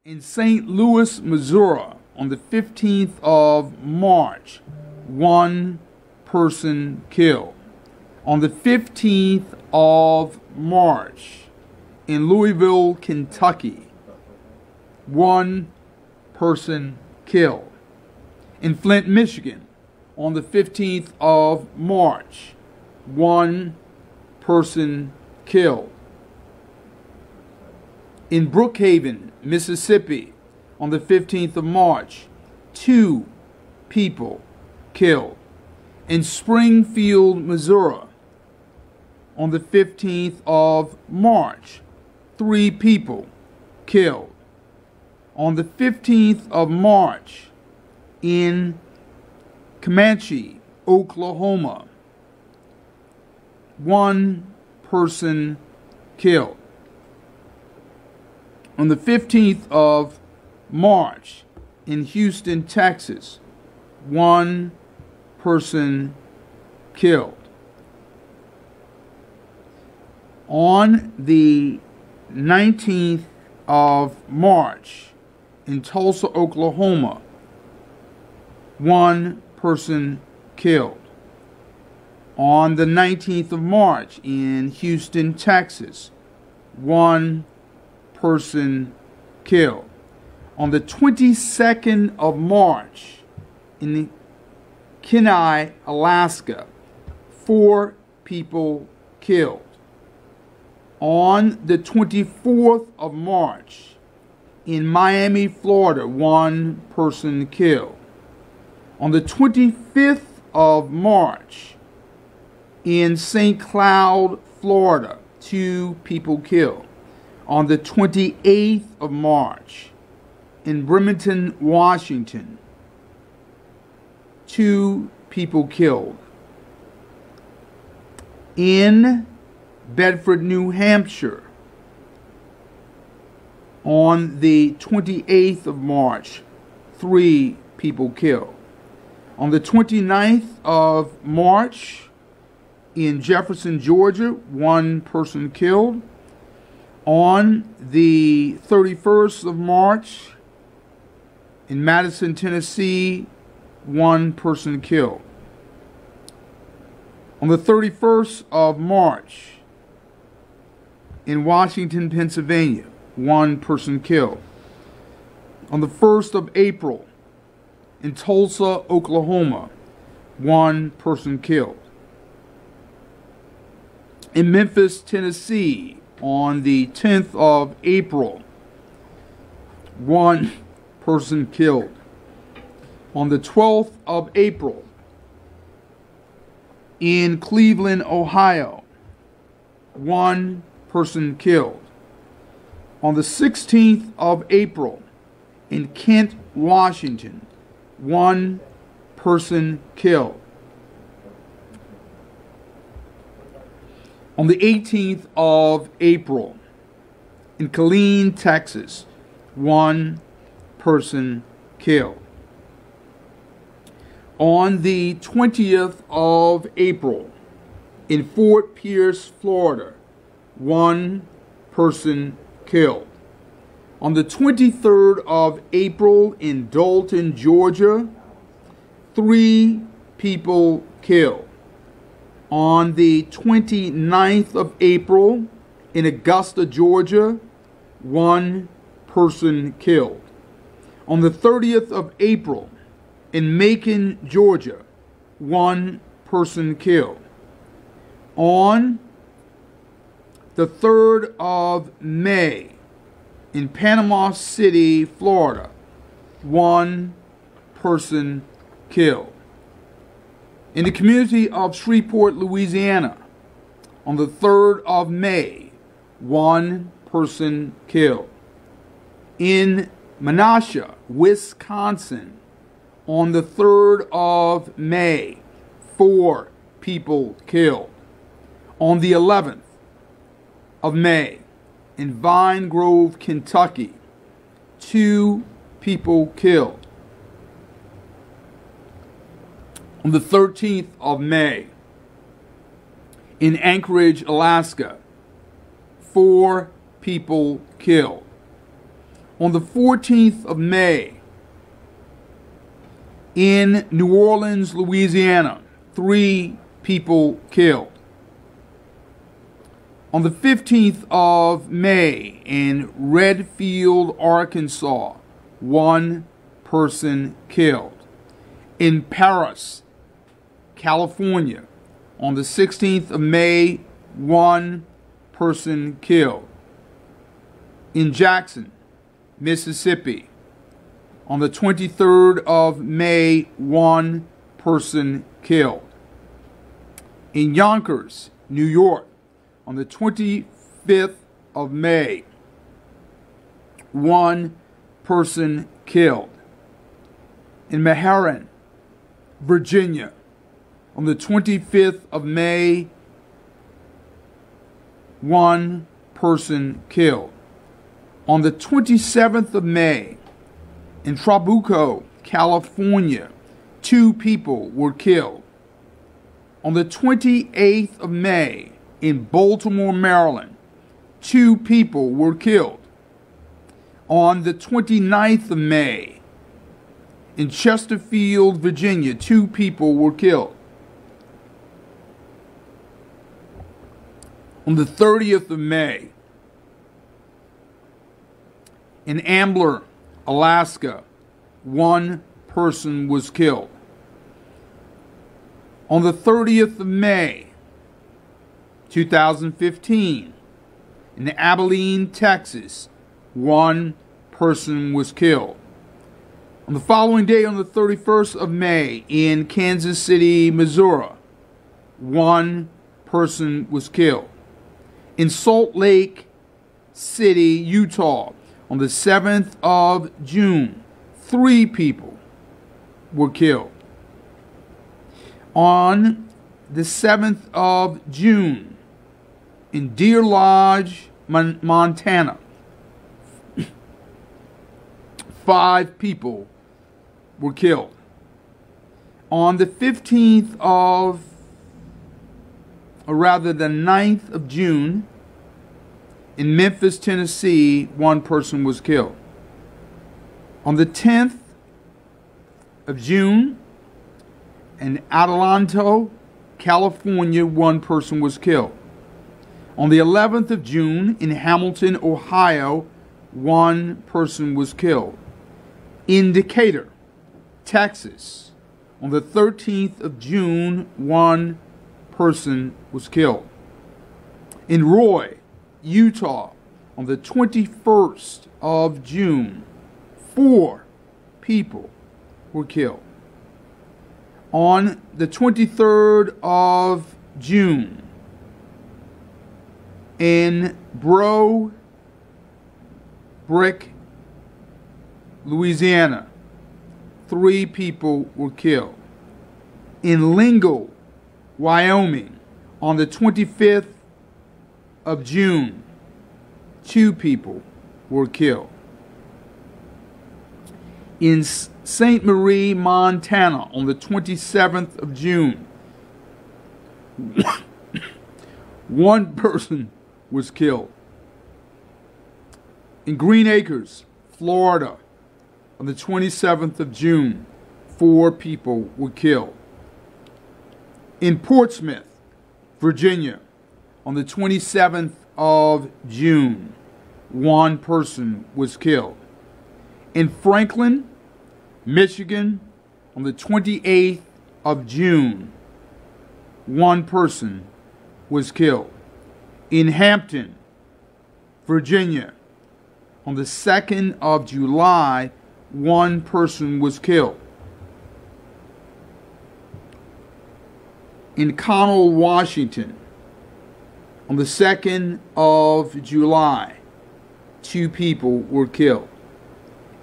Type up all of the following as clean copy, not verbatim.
In St. Louis, Missouri, on the 15th of March, one person killed. On the 15th of March, in Louisville, Kentucky, one person killed. In Flint, Michigan, on the 15th of March, one person killed. In Brookhaven, Mississippi, on the 15th of March, 2 people killed. In Springfield, Missouri, on the 15th of March, 3 people killed. On the 15th of March, in Comanche, Oklahoma, 1 person killed. On the 15th of March, in Houston, Texas, 1 person killed. On the 19th of March, in Tulsa, Oklahoma, 1 person killed. On the 19th of March, in Houston, Texas, 1 person killed. On the 22nd of March, in Kenai, Alaska, 4 people killed. On the 24th of March, in Miami, Florida, 1 person killed. On the 25th of March, in St. Cloud, Florida, 2 people killed. On the 28th of March, in Bremerton, Washington, 2 people killed. In Bedford, New Hampshire, on the 28th of March, 3 people killed. On the 29th of March, in Jefferson, Georgia, 1 person killed. On the 31st of March, in Madison, Tennessee, 1 person killed. On the 31st of March, in Washington, Pennsylvania, 1 person killed. On the 1st of April, in Tulsa, Oklahoma, 1 person killed. In Memphis, Tennessee, on the 10th of April, 1 person killed. On the 12th of April, in Cleveland, Ohio, 1 person killed. On the 16th of April, in Kent, Washington, 1 person killed. On the 18th of April, in Killeen, Texas, 1 person killed. On the 20th of April, in Fort Pierce, Florida, 1 person killed. On the 23rd of April, in Dalton, Georgia, 3 people killed. On the 29th of April, in Augusta, Georgia, 1 person killed. On the 30th of April, in Macon, Georgia, 1 person killed. On the 3rd of May, in Panama City, Florida, 1 person killed. In the community of Shreveport, Louisiana, on the 3rd of May, 1 person killed. In Menasha, Wisconsin, on the 3rd of May, 4 people killed. On the 11th of May, in Vine Grove, Kentucky, 2 people killed. On the 13th of May, in Anchorage, Alaska, 4 people killed. On the 14th of May, in New Orleans, Louisiana, 3 people killed. On the 15th of May, in Redfield, Arkansas, 1 person killed. In Paris, California, on the 16th of May, 1 person killed. In Jackson, Mississippi, on the 23rd of May, 1 person killed. In Yonkers, New York, on the 25th of May, 1 person killed. In Meherrin, Virginia, on the 25th of May, 1 person killed. On the 27th of May, in Trabuco, California, 2 people were killed. On the 28th of May, in Baltimore, Maryland, 2 people were killed. On the 29th of May, in Chesterfield, Virginia, 2 people were killed. On the 30th of May, in Ambler, Alaska, 1 person was killed. On the 30th of May, 2015, in Abilene, Texas, 1 person was killed. On the following day, on the 31st of May, in Kansas City, Missouri, 1 person was killed. In Salt Lake City, Utah, on the 7th of June, 3 people were killed. On the 7th of June, in Deer Lodge, Montana, 5 people were killed. On the 15th of, or rather the 9th of June, in Memphis, Tennessee, 1 person was killed. On the 10th of June, in Adelanto, California, 1 person was killed. On the 11th of June, in Hamilton, Ohio, 1 person was killed. In Decatur, Texas, on the 13th of June, 1 person was killed. In Roy, Utah, on the 21st of June, 4 people were killed. On the 23rd of June, in Brick, Louisiana, 3 people were killed. In Lingle, Wyoming, on the 25th of June, 2 people were killed. In St. Marie, Montana, on the 27th of June, 1 person was killed. In Green Acres, Florida, on the 27th of June, 4 people were killed. In Portsmouth, Virginia, on the 27th of June, 1 person was killed. In Franklin, Michigan, on the 28th of June, 1 person was killed. In Hampton, Virginia, on the 2nd of July, 1 person was killed. In Cornell, Washington, on the 2nd of July, 2 people were killed.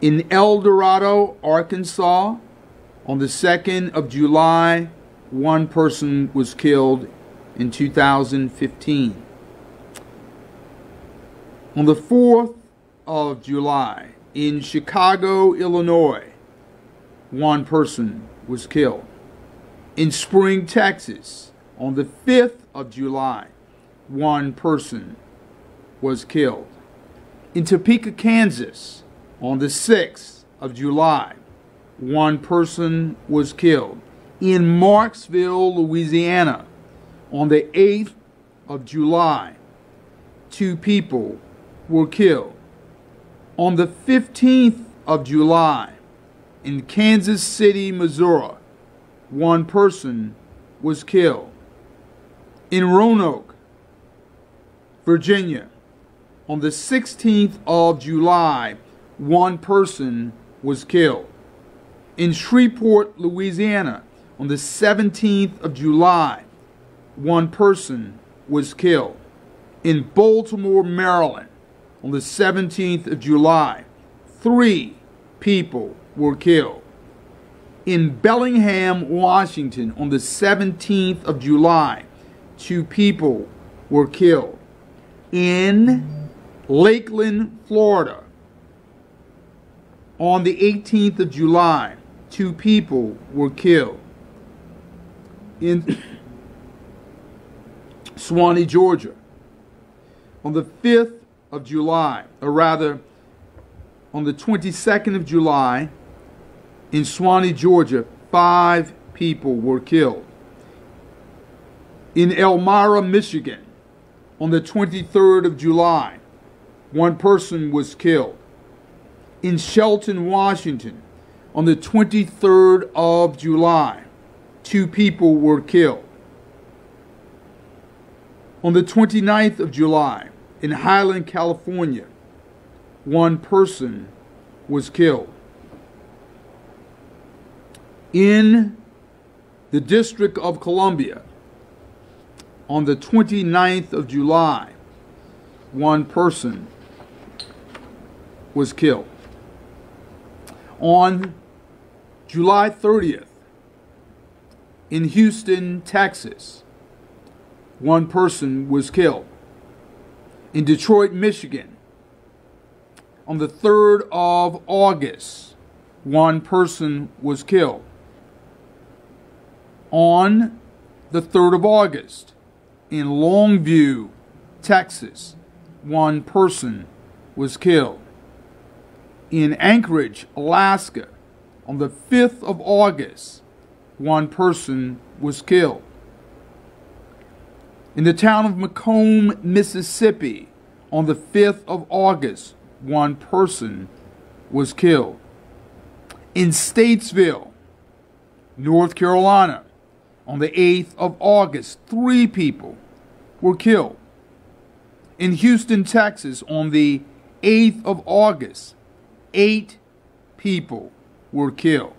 In El Dorado, Arkansas, on the 2nd of July, 1 person was killed in 2015. On the 4th of July, in Chicago, Illinois, 1 person was killed. In Spring, Texas, on the 5th of July, 1 person was killed. In Topeka, Kansas, On the 6th of July, one person was killed. In Marksville, Louisiana, on the 8th of July, two people were killed. On the 15th of July, in Kansas City, Missouri, one person was killed. In Roanoke, Virginia, on the 16th of July, one person was killed. In Shreveport, Louisiana, on the 17th of July, one person was killed. In Baltimore, Maryland, on the 17th of July, 3 people were killed. In Bellingham, Washington, on the 17th of July, 2 people were killed. In Lakeland, Florida, on the 18th of July, 2 people were killed. In Swanee, Georgia, on the 5th of July, or rather, on the 22nd of July, in Swanee, Georgia, 5 people were killed. In Elmira, Michigan, on the 23rd of July, 1 person was killed. In Shelton, Washington, on the 23rd of July, 2 people were killed. On the 29th of July, in Highland, California, 1 person was killed. In the District of Columbia, on the 29th of July, 1 person was killed. On July 30th, in Houston, Texas, 1 person was killed. In Detroit, Michigan, on the 3rd of August, 1 person was killed. On the 3rd of August, in Longview, Texas, 1 person was killed. In Anchorage, Alaska, on the 5th of August, 1 person was killed. In the town of Macomb, Mississippi, on the 5th of August, 1 person was killed. In Statesville, North Carolina, on the 8th of August, 3 people were killed. In Houston, Texas, on the 8th of August, 8 people were killed.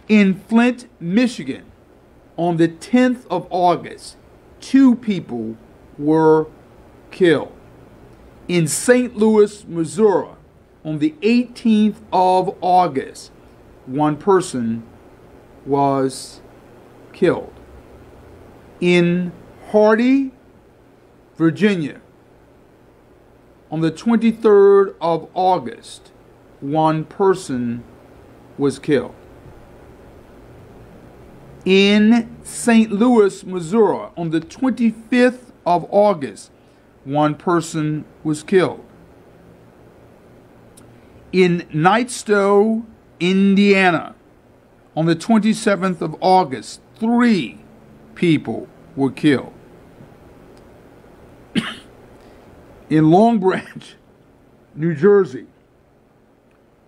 In Flint, Michigan, on the 10th of August, 2 people were killed. In St. Louis, Missouri, on the 18th of August, 1 person was killed. In Hardy, Virginia, on the 23rd of August, 1 person was killed. In St. Louis, Missouri, on the 25th of August, 1 person was killed. In Knightstow, Indiana, on the 27th of August, 3 people were killed. In Long Branch, New Jersey,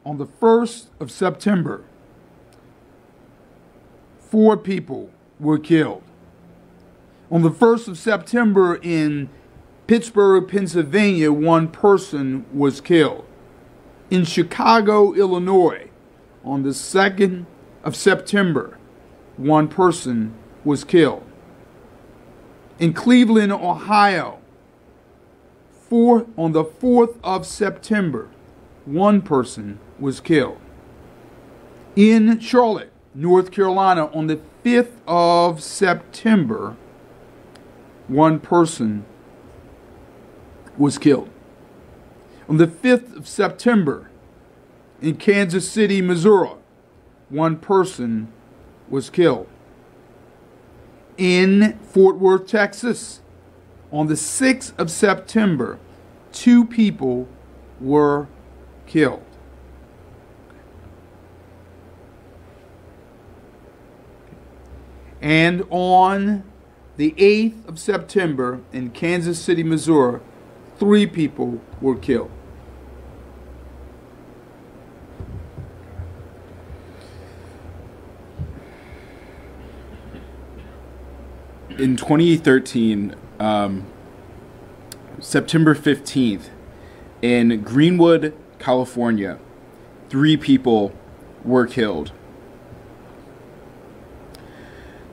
on the 1st of September, 4 people were killed. On the 1st of September in Pittsburgh, Pennsylvania, 1 person was killed. In Chicago, Illinois, on the 2nd of September, 1 person was killed. In Cleveland, Ohio, on the 4th of September, 1 person was killed. In Charlotte, North Carolina, on the 5th of September, 1 person was killed. On the 5th of September, in Kansas City, Missouri, 1 person was killed. In Fort Worth, Texas, on the 6th of September, 2 people were killed. And on the 8th of September in Kansas City, Missouri, 3 people were killed. In 2013, September 15th, in Greenwood, California, 3 people were killed.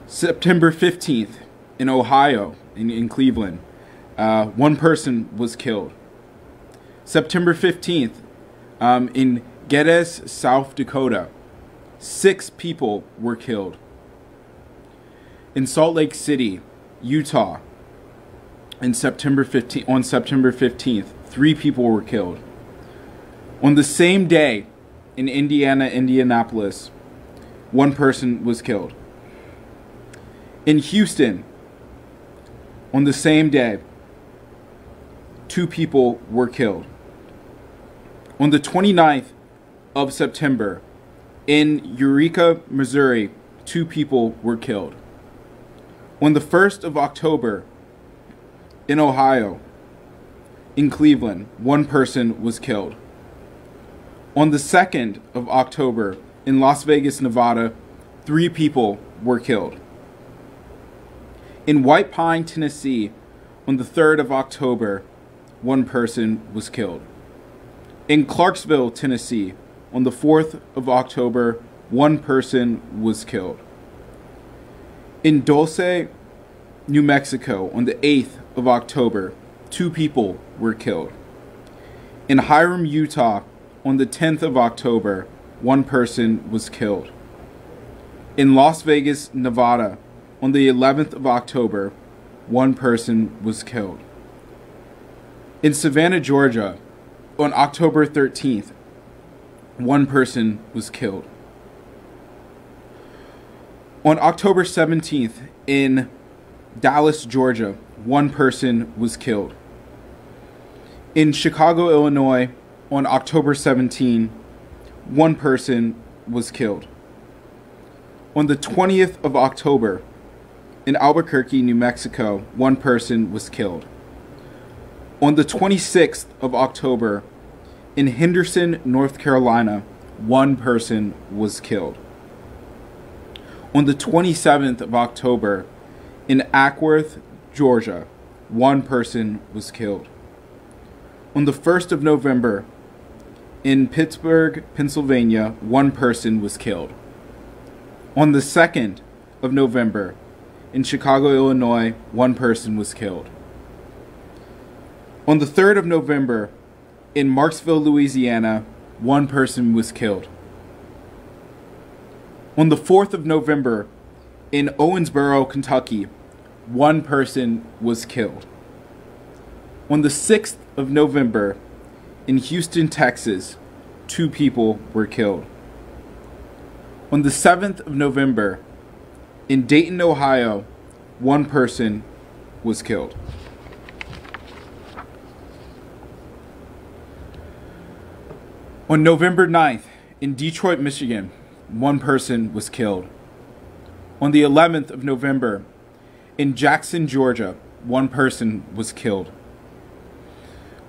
September 15th, in Ohio, in Cleveland, 1 person was killed. September 15th, in Geddes, South Dakota, 6 people were killed. In Salt Lake City, Utah, on September 15th, 3 people were killed. On the same day, in Indianapolis, 1 person was killed. In Houston, on the same day, 2 people were killed. On the 29th of September, in Eureka, Missouri, 2 people were killed. On the 1st of October, in Ohio, in Cleveland, 1 person was killed. On the 2nd of October, in Las Vegas, Nevada, 3 people were killed. In White Pine, Tennessee, on the 3rd of October, 1 person was killed. In Clarksville, Tennessee, on the 4th of October, 1 person was killed. In Dulce, New Mexico, on the 8th of October, 2 people were killed. In Hiram, Utah, on the 10th of October, 1 person was killed. In Las Vegas, Nevada, on the 11th of October, 1 person was killed. In Savannah, Georgia, on October 13th, 1 person was killed. On October 17th, in Dallas, Georgia, 1 person was killed. In Chicago, Illinois, on October 17, 1 person was killed. On the 20th of October, in Albuquerque, New Mexico, 1 person was killed. On the 26th of October, in Henderson, North Carolina, 1 person was killed. On the 27th of October, in Ackworth, Georgia, 1 person was killed. On the 1st of November, in Pittsburgh, Pennsylvania, 1 person was killed. On the 2nd of November, in Chicago, Illinois, 1 person was killed. On the 3rd of November, in Marksville, Louisiana, 1 person was killed. On the 4th of November, in Owensboro, Kentucky, 1 person was killed. On the 6th of November, in Houston, Texas, 2 people were killed. On the 7th of November, in Dayton, Ohio, 1 person was killed. On November 9th, in Detroit, Michigan, 1 person was killed. On the 11th of November, in Jackson, Georgia, 1 person was killed.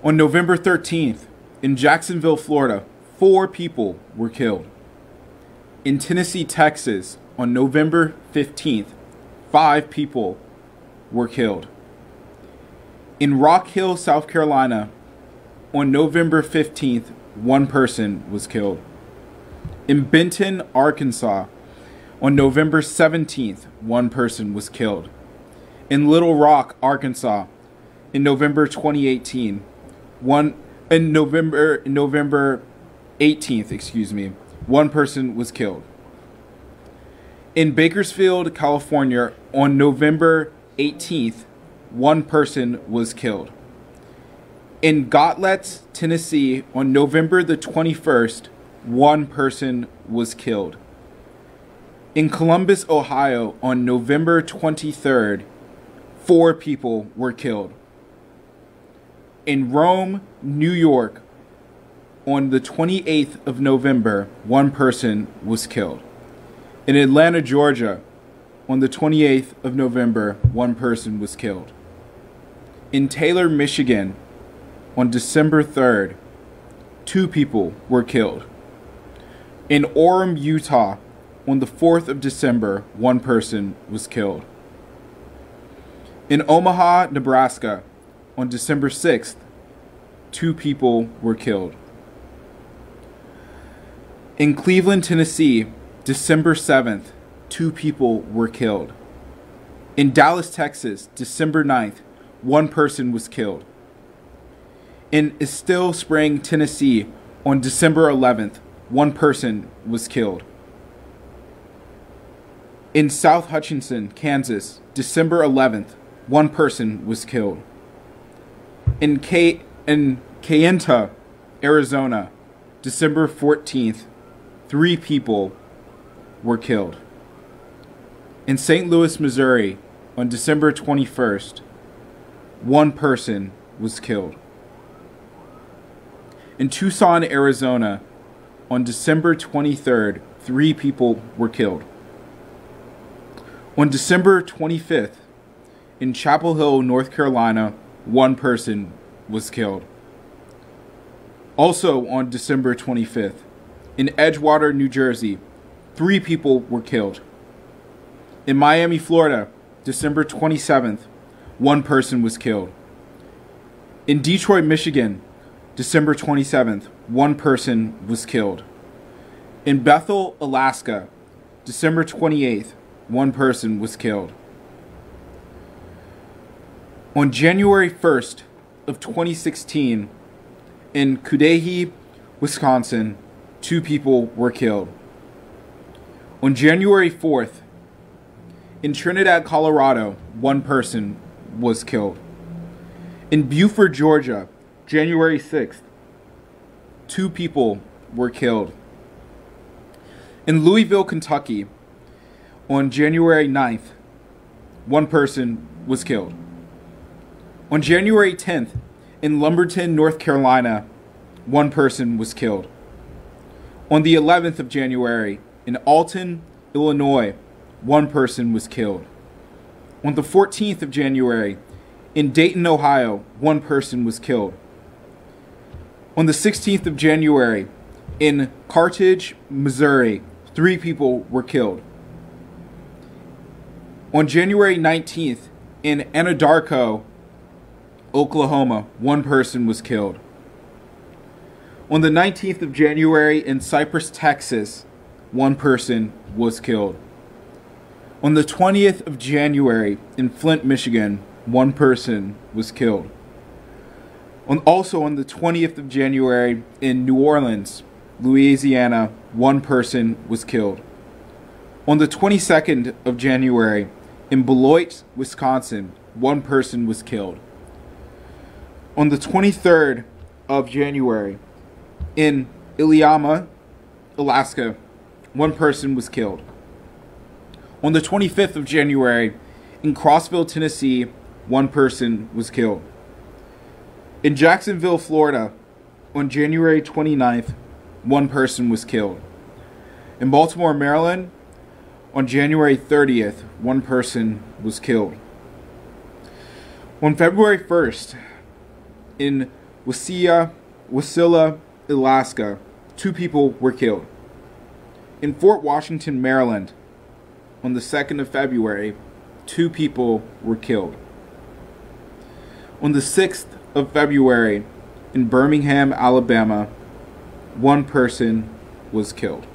On November 13th, in Jacksonville, Florida, 4 people were killed. In Tennessee, Texas, on November 15th, 5 people were killed. In Rock Hill, South Carolina, on November 15th, 1 person was killed. In Benton, Arkansas, on November 17th, 1 person was killed. In Little Rock, Arkansas, in November 2018, November 18th, 1 person was killed. In Bakersfield, California, on November 18th, 1 person was killed. In Gauntlett, Tennessee, on November the 21st, 1 person was killed. In Columbus, Ohio, on November 23rd, 4 people were killed. In Rome, New York, on the 28th of November, one person was killed. In Atlanta, Georgia, on the 28th of November, one person was killed. In Taylor, Michigan, on December 3rd, 2 people were killed. In Orem, Utah, on the 4th of December, one person was killed. In Omaha, Nebraska, on December 6th, 2 people were killed. In Cleveland, Tennessee, December 7th, 2 people were killed. In Dallas, Texas, December 9th, 1 person was killed. In Estill Spring, Tennessee, on December 11th, 1 person was killed. In South Hutchinson, Kansas, December 11th, 1 person was killed. In Kayenta, Arizona, December 14th, 3 people were killed. In St. Louis, Missouri, on December 21st, 1 person was killed. In Tucson, Arizona, on December 23rd, 3 people were killed. On December 25th, in Chapel Hill, North Carolina, 1 person was killed. Also on December 25th, in Edgewater, New Jersey, 3 people were killed. In Miami, Florida, December 27th, 1 person was killed. In Detroit, Michigan, December 27th, 1 person was killed. In Bethel, Alaska, December 28th, 1 person was killed. On January 1st of 2016, in Cudahy, Wisconsin, 2 people were killed. On January 4th, in Trinidad, Colorado, 1 person was killed. In Beaufort, Georgia, January 6th, 2 people were killed. In Louisville, Kentucky, on January 9th, 1 person was killed. On January 10th, in Lumberton, North Carolina, 1 person was killed. On the 11th of January, in Alton, Illinois, 1 person was killed. On the 14th of January, in Dayton, Ohio, 1 person was killed. On the 16th of January, in Carthage, Missouri, 3 people were killed. On January 19th, in Anadarko, Oklahoma, 1 person was killed. On the 19th of January, in Cypress, Texas, 1 person was killed. On the 20th of January, in Flint, Michigan, 1 person was killed. Also on the 20th of January, in New Orleans, Louisiana, 1 person was killed. On the 22nd of January, in Beloit, Wisconsin, 1 person was killed. On the 23rd of January, in Iliamna, Alaska, 1 person was killed. On the 25th of January, in Crossville, Tennessee, 1 person was killed. In Jacksonville, Florida, on January 29th, 1 person was killed. In Baltimore, Maryland, on January 30th, 1 person was killed. On February 1st, in Wasilla, Alaska, 2 people were killed. In Fort Washington, Maryland, on the 2nd of February, 2 people were killed. On the 6th of February, in Birmingham, Alabama, 1 person was killed.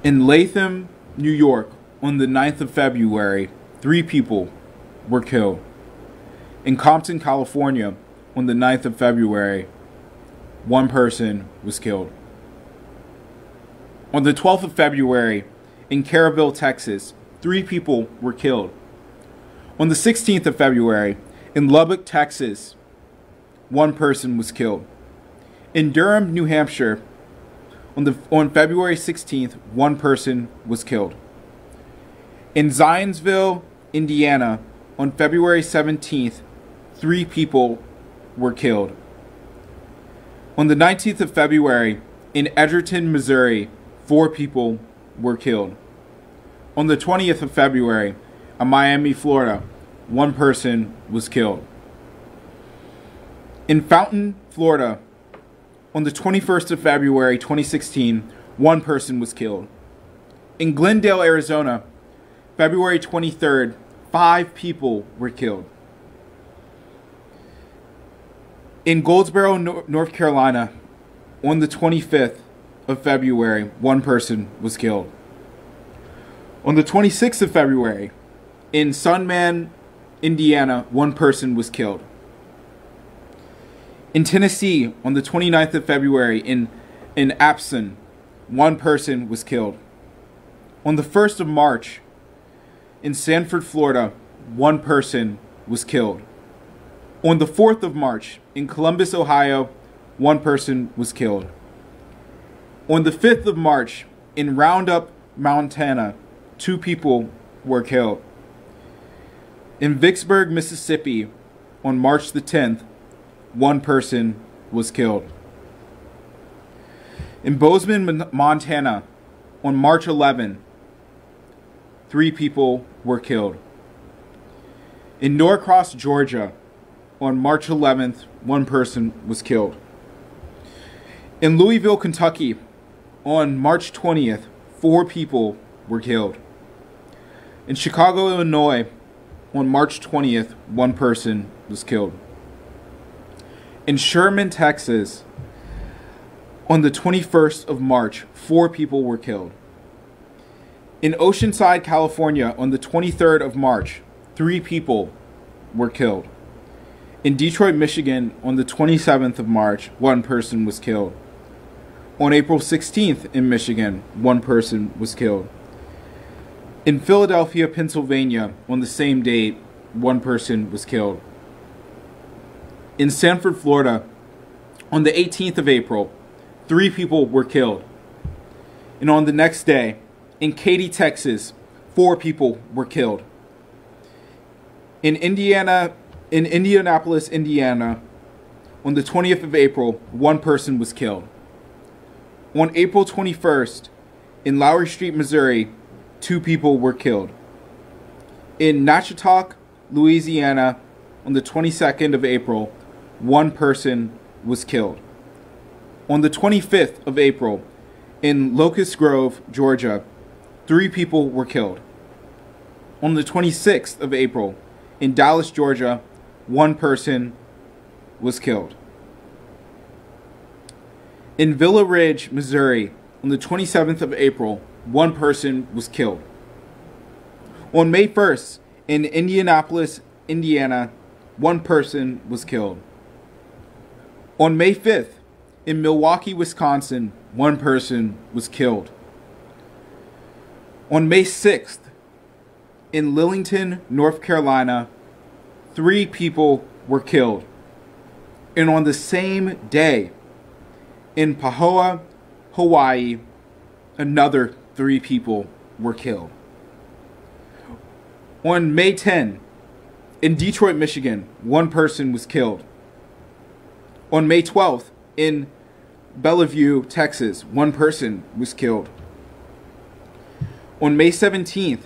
In Latham, New York, on the 9th of February, 3 people were killed. In Compton, California, on the 9th of February, 1 person was killed. On the 12th of February, in Caryville, Texas, 3 people were killed. On the 16th of February, in Lubbock, Texas, 1 person was killed. In Durham, New Hampshire, on February 16th, 1 person was killed. In Zionsville, Indiana, on February 17th, 3 people were killed. On the 19th of February, in Edgerton, Missouri, 4 people were killed. On the 20th of February, in Miami, Florida, 1 person was killed. In Fountain, Florida, on the 21st of February, 2016, 1 person was killed. In Glendale, Arizona, February 23rd, 5 people were killed. In Goldsboro, North Carolina, on the 25th of February, 1 person was killed. On the 26th of February, in Sunman, Indiana, 1 person was killed. In Tennessee, on the 29th of February, in Appleton, 1 person was killed. On the 1st of March, in Sanford, Florida, 1 person was killed. On the 4th of March, in Columbus, Ohio, 1 person was killed. On the 5th of March, in Roundup, Montana, 2 people were killed. In Vicksburg, Mississippi, on March the 10th, 1 person was killed. In Bozeman, Montana, on March 11, 3 people were killed. In Norcross, Georgia, on March 11th, 1 person was killed. In Louisville, Kentucky, on March 20th, 4 people were killed. In Chicago, Illinois, on March 20th, 1 person was killed. In Sherman, Texas, on the 21st of March, 4 people were killed. In Oceanside, California, on the 23rd of March, 3 people were killed. In Detroit, Michigan, on the 27th of March, 1 person was killed. On April 16th in Michigan, 1 person was killed. In Philadelphia, Pennsylvania, on the same date, 1 person was killed. In Sanford, Florida, on the 18th of April, 3 people were killed. And on the next day, in Katy, Texas, 4 people were killed. In Indianapolis, Indiana, on the 20th of April, 1 person was killed. On April 21st, in Lowry Street, Missouri, 2 people were killed. In Natchitoches, Louisiana, on the 22nd of April, 1 person was killed. On the 25th of April, in Locust Grove, Georgia, 3 people were killed. On the 26th of April, in Dallas, Georgia, 1 person was killed. In Villa Ridge, Missouri, on the 27th of April, 1 person was killed. On May 1st, in Indianapolis, Indiana, 1 person was killed. On May 5th, in Milwaukee, Wisconsin, 1 person was killed. On May 6th, in Lillington, North Carolina, 3 people were killed. And on the same day, in Pahoa, Hawaii, another 3 people were killed. On May 10, in Detroit, Michigan, 1 person was killed. On May 12th, in Bellevue, Texas, 1 person was killed. On May 17th,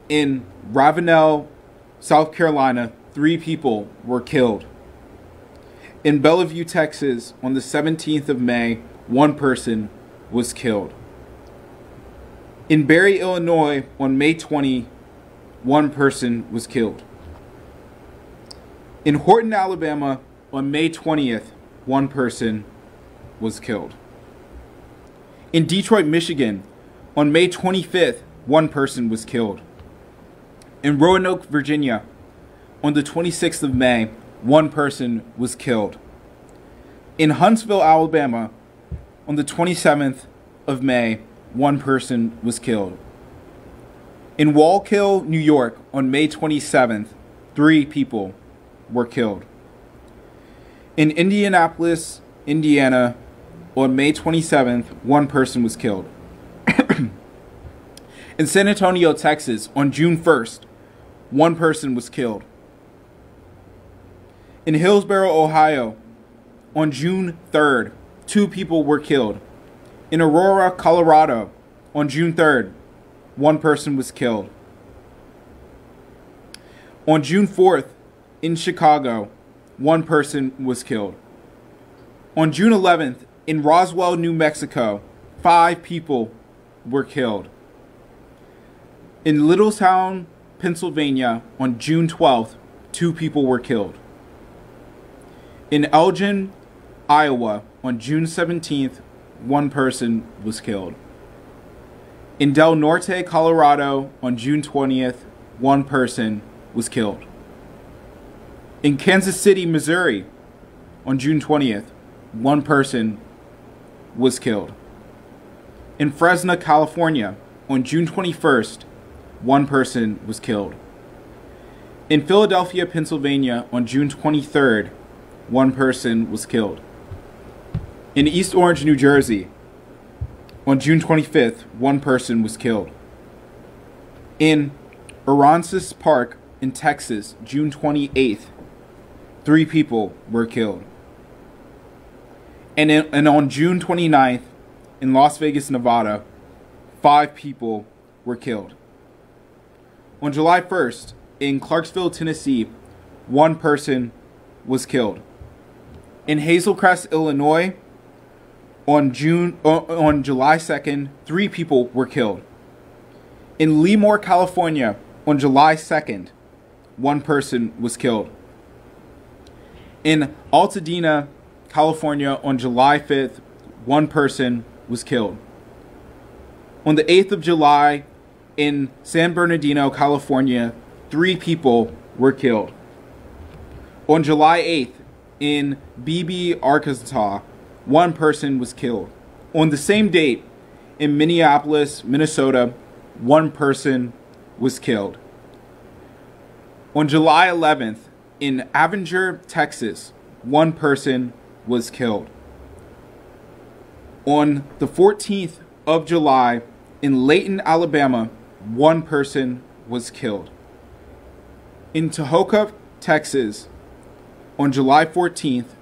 in Ravenel, South Carolina, 3 people were killed. In Bellevue, Texas, on the 17th of May, 1 person was killed. In Barry, Illinois, on May 20, 1 person was killed. In Horton, Alabama, on May 20th, 1 person was killed. In Detroit, Michigan, on May 25th, 1 person was killed. In Roanoke, Virginia, on the 26th of May, 1 person was killed. In Huntsville, Alabama, on the 27th of May, 1 person was killed. In Wallkill, New York, on May 27th, 3 people were killed. In Indianapolis, Indiana, on May 27th, 1 person was killed. In San Antonio, Texas, on June 1st, 1 person was killed. In Hillsboro, Ohio, on June 3rd, 2 people were killed. In Aurora, Colorado, on June 3rd, 1 person was killed. On June 4th, in Chicago, 1 person was killed. On June 11th, in Roswell, New Mexico, 5 people were killed. In Littletown, Pennsylvania, on June 12th, 2 people were killed. In Elgin, Iowa, on June 17th, 1 person was killed. In Del Norte, Colorado, on June 20th, 1 person was killed. In Kansas City, Missouri, on June 20th, 1 person was killed. In Fresno, California, on June 21st, 1 person was killed. In Philadelphia, Pennsylvania, on June 23rd, 1 person was killed. In East Orange, New Jersey, on June 25th, 1 person was killed. In Aransas Park in Texas, June 28th, 3 people were killed. And on June 29th, in Las Vegas, Nevada, 5 people were killed. On July 1st, in Clarksville, Tennessee, 1 person was killed. In Hazel Crest, Illinois, on July 2nd, 3 people were killed. In Lemoore, California, on July 2nd, 1 person was killed. In Altadena, California, on July 5th, 1 person was killed. On the 8th of July, in San Bernardino, California, 3 people were killed. On July 8th, in Beebe, Arkansas, 1 person was killed. On the same date, in Minneapolis, Minnesota, 1 person was killed. On July 11th, in Avenger, Texas, 1 person was killed. On the 14th of July, in Layton, Alabama, 1 person was killed. In Tahoka, Texas, on July 14th,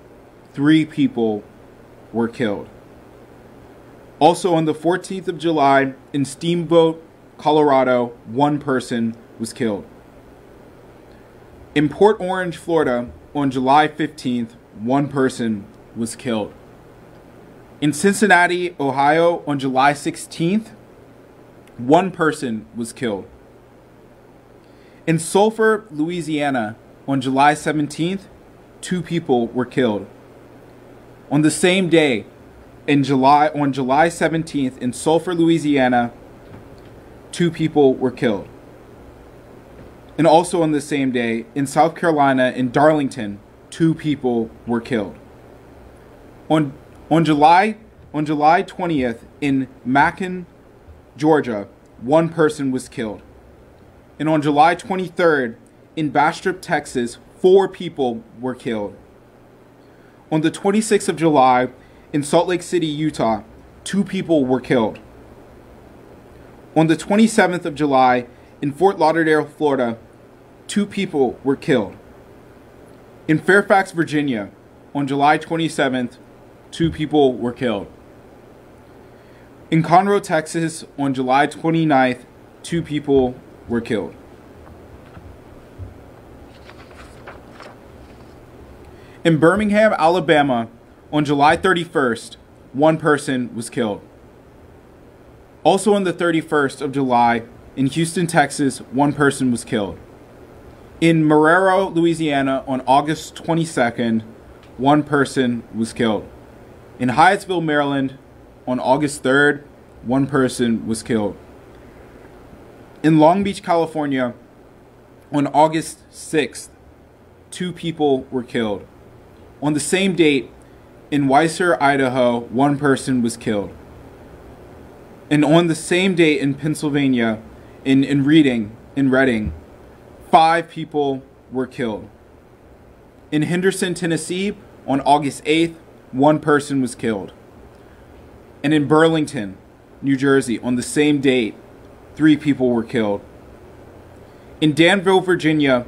3 people were killed. Also on the 14th of July, in Steamboat, Colorado, 1 person was killed. In Port Orange, Florida, on July 15th, 1 person was killed. In Cincinnati, Ohio, on July 16th, 1 person was killed. In Sulphur, Louisiana, on July 17th, 2 people were killed. On the same day, on July 17th, in Sulphur, Louisiana, 2 people were killed. And also on the same day, in South Carolina, in Darlington, 2 people were killed. On July 20th, in Macon, Georgia, 1 person was killed. And on July 23rd, in Bastrop, Texas, 4 people were killed. On the 26th of July, in Salt Lake City, Utah, 2 people were killed. On the 27th of July, in Fort Lauderdale, Florida, 2 people were killed. In Fairfax, Virginia, on July 27th, 2 people were killed. In Conroe, Texas, on July 29th, 2 people were killed. In Birmingham, Alabama, on July 31st, 1 person was killed. Also on the 31st of July, in Houston, Texas, 1 person was killed. In Marrero, Louisiana, on August 22nd, 1 person was killed. In Hyattsville, Maryland, on August 3rd, 1 person was killed. In Long Beach, California, on August 6th, 2 people were killed. On the same date, in Weiser, Idaho, 1 person was killed. And on the same date in Pennsylvania, in Reading, 5 people were killed. In Henderson, Tennessee, on August 8th, 1 person was killed. And in Burlington, New Jersey, on the same date, 3 people were killed. In Danville, Virginia,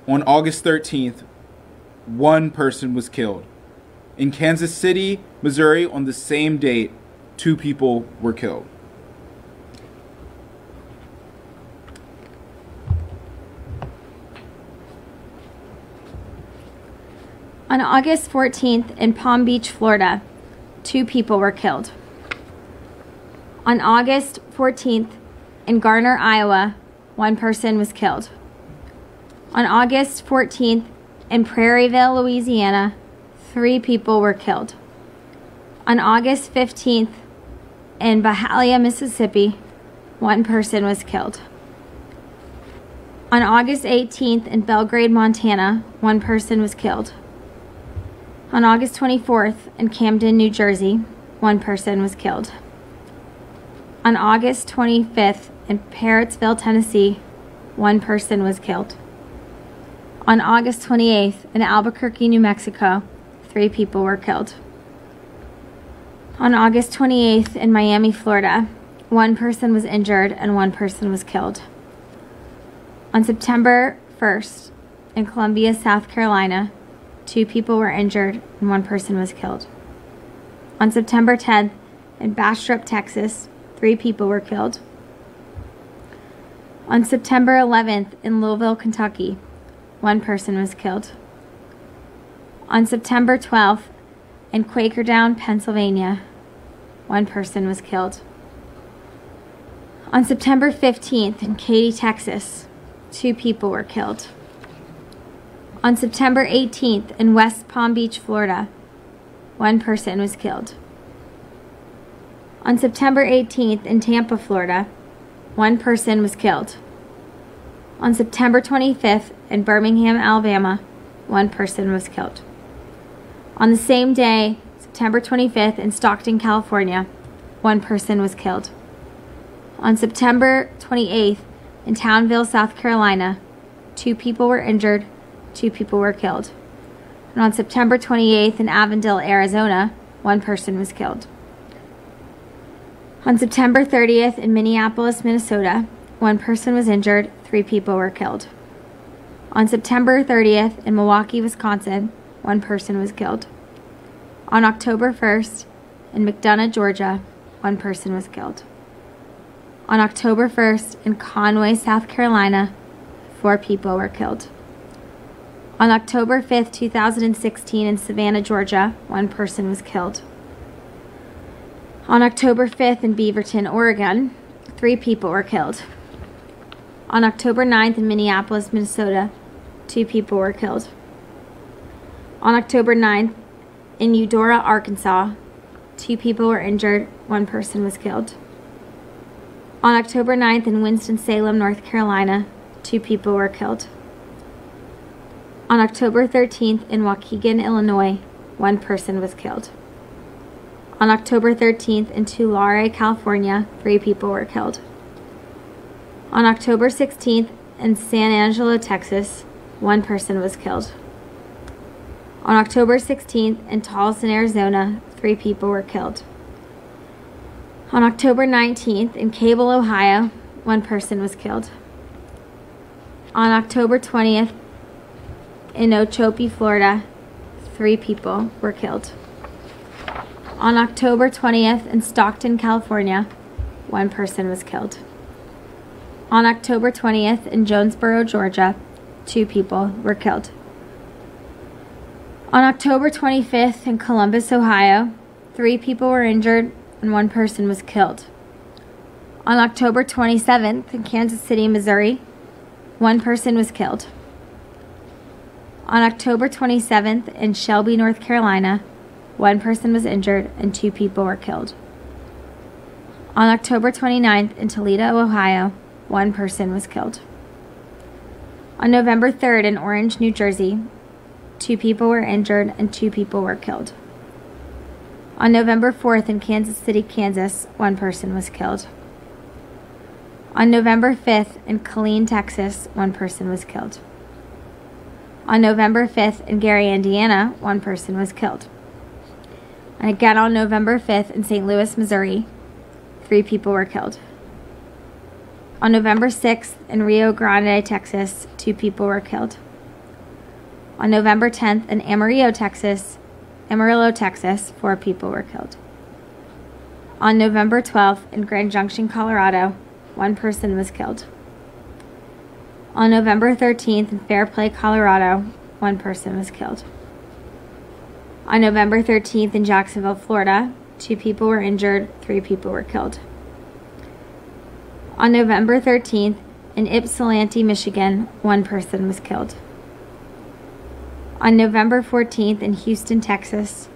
on August 13th, one person was killed. In Kansas City, Missouri, on the same date, 2 people were killed. On August 14th in Palm Beach, Florida, 2 people were killed. On August 14th in Garner, Iowa, 1 person was killed. On August 14th in Prairieville, Louisiana, 3 people were killed. On August 15th in Byhalia, Mississippi, 1 person was killed. On August 18th in Belgrade, Montana, 1 person was killed. On August 24th in Camden, New Jersey, 1 person was killed. On August 25th in Parrotsville, Tennessee, 1 person was killed. On August 28th in Albuquerque, New Mexico, 3 people were killed. On August 28th in Miami, Florida, 1 person was injured and 1 person was killed. On September 1st in Columbia, South Carolina, 2 people were injured and 1 person was killed. On September 10th in Bastrop, Texas, 3 people were killed. On September 11th in Louisville, Kentucky, 1 person was killed. On September 12th in Quakertown, Pennsylvania, 1 person was killed. On September 15th in Katy, Texas, 2 people were killed. On September 18th in West Palm Beach, Florida, 1 person was killed. On September 18th in Tampa, Florida, 1 person was killed. On September 25th in Birmingham, Alabama, 1 person was killed. On the same day, September 25th in Stockton, California, 1 person was killed. On September 28th in Townville, South Carolina, 2 people were injured, 2 people were killed. And on September 28th in Avondale, Arizona, 1 person was killed. On September 30th in Minneapolis, Minnesota, 1 person was injured, 3 people were killed. On September 30th in Milwaukee, Wisconsin, 1 person was killed. On October 1st in McDonough, Georgia, 1 person was killed. On October 1st in Conway, South Carolina, 4 people were killed. On October 5th, 2016 in Savannah, Georgia, 1 person was killed. On October 5th in Beaverton, Oregon, 3 people were killed. On October 9th in Minneapolis, Minnesota, 2 people were killed. On October 9th in Eudora, Arkansas, 2 people were injured, 1 person was killed. On October 9th in Winston-Salem, North Carolina, 2 people were killed. On October 13th in Waukegan, Illinois, 1 person was killed. On October 13th in Tulare, California, 3 people were killed. On October 16th in San Angelo, Texas, 1 person was killed. On October 16th in Towson, Arizona, 3 people were killed. On October 19th in Cable, Ohio, 1 person was killed. On October 20th in Okeechobee, Florida, 3 people were killed. On October 20th in Stockton, California, 1 person was killed. On October 20th in Jonesboro, Georgia, 2 people were killed. On October 25th in Columbus, Ohio, 3 people were injured and 1 person was killed. On October 27th in Kansas City, Missouri, 1 person was killed. On October 27th in Shelby, North Carolina, 1 person was injured and 2 people were killed. On October 29th in Toledo, Ohio, 1 person was killed. On November 3rd in Orange, New Jersey, 2 people were injured and 2 people were killed. On November 4th in Kansas City, Kansas, 1 person was killed. On November 5th in Killeen, Texas, 1 person was killed. On November 5th in Gary, Indiana, 1 person was killed. And again on November 5th in St. Louis, Missouri, 3 people were killed. On November 6th in Rio Grande, Texas, 2 people were killed. On November 10th in Amarillo, Texas, 4 people were killed. On November 12th in Grand Junction, Colorado, 1 person was killed. On November 13th in Fairplay, Colorado, 1 person was killed. On November 13th in Jacksonville, Florida, 2 people were injured, 3 people were killed. On November 13th in Ypsilanti, Michigan, 1 person was killed. On November 14th in Houston, Texas,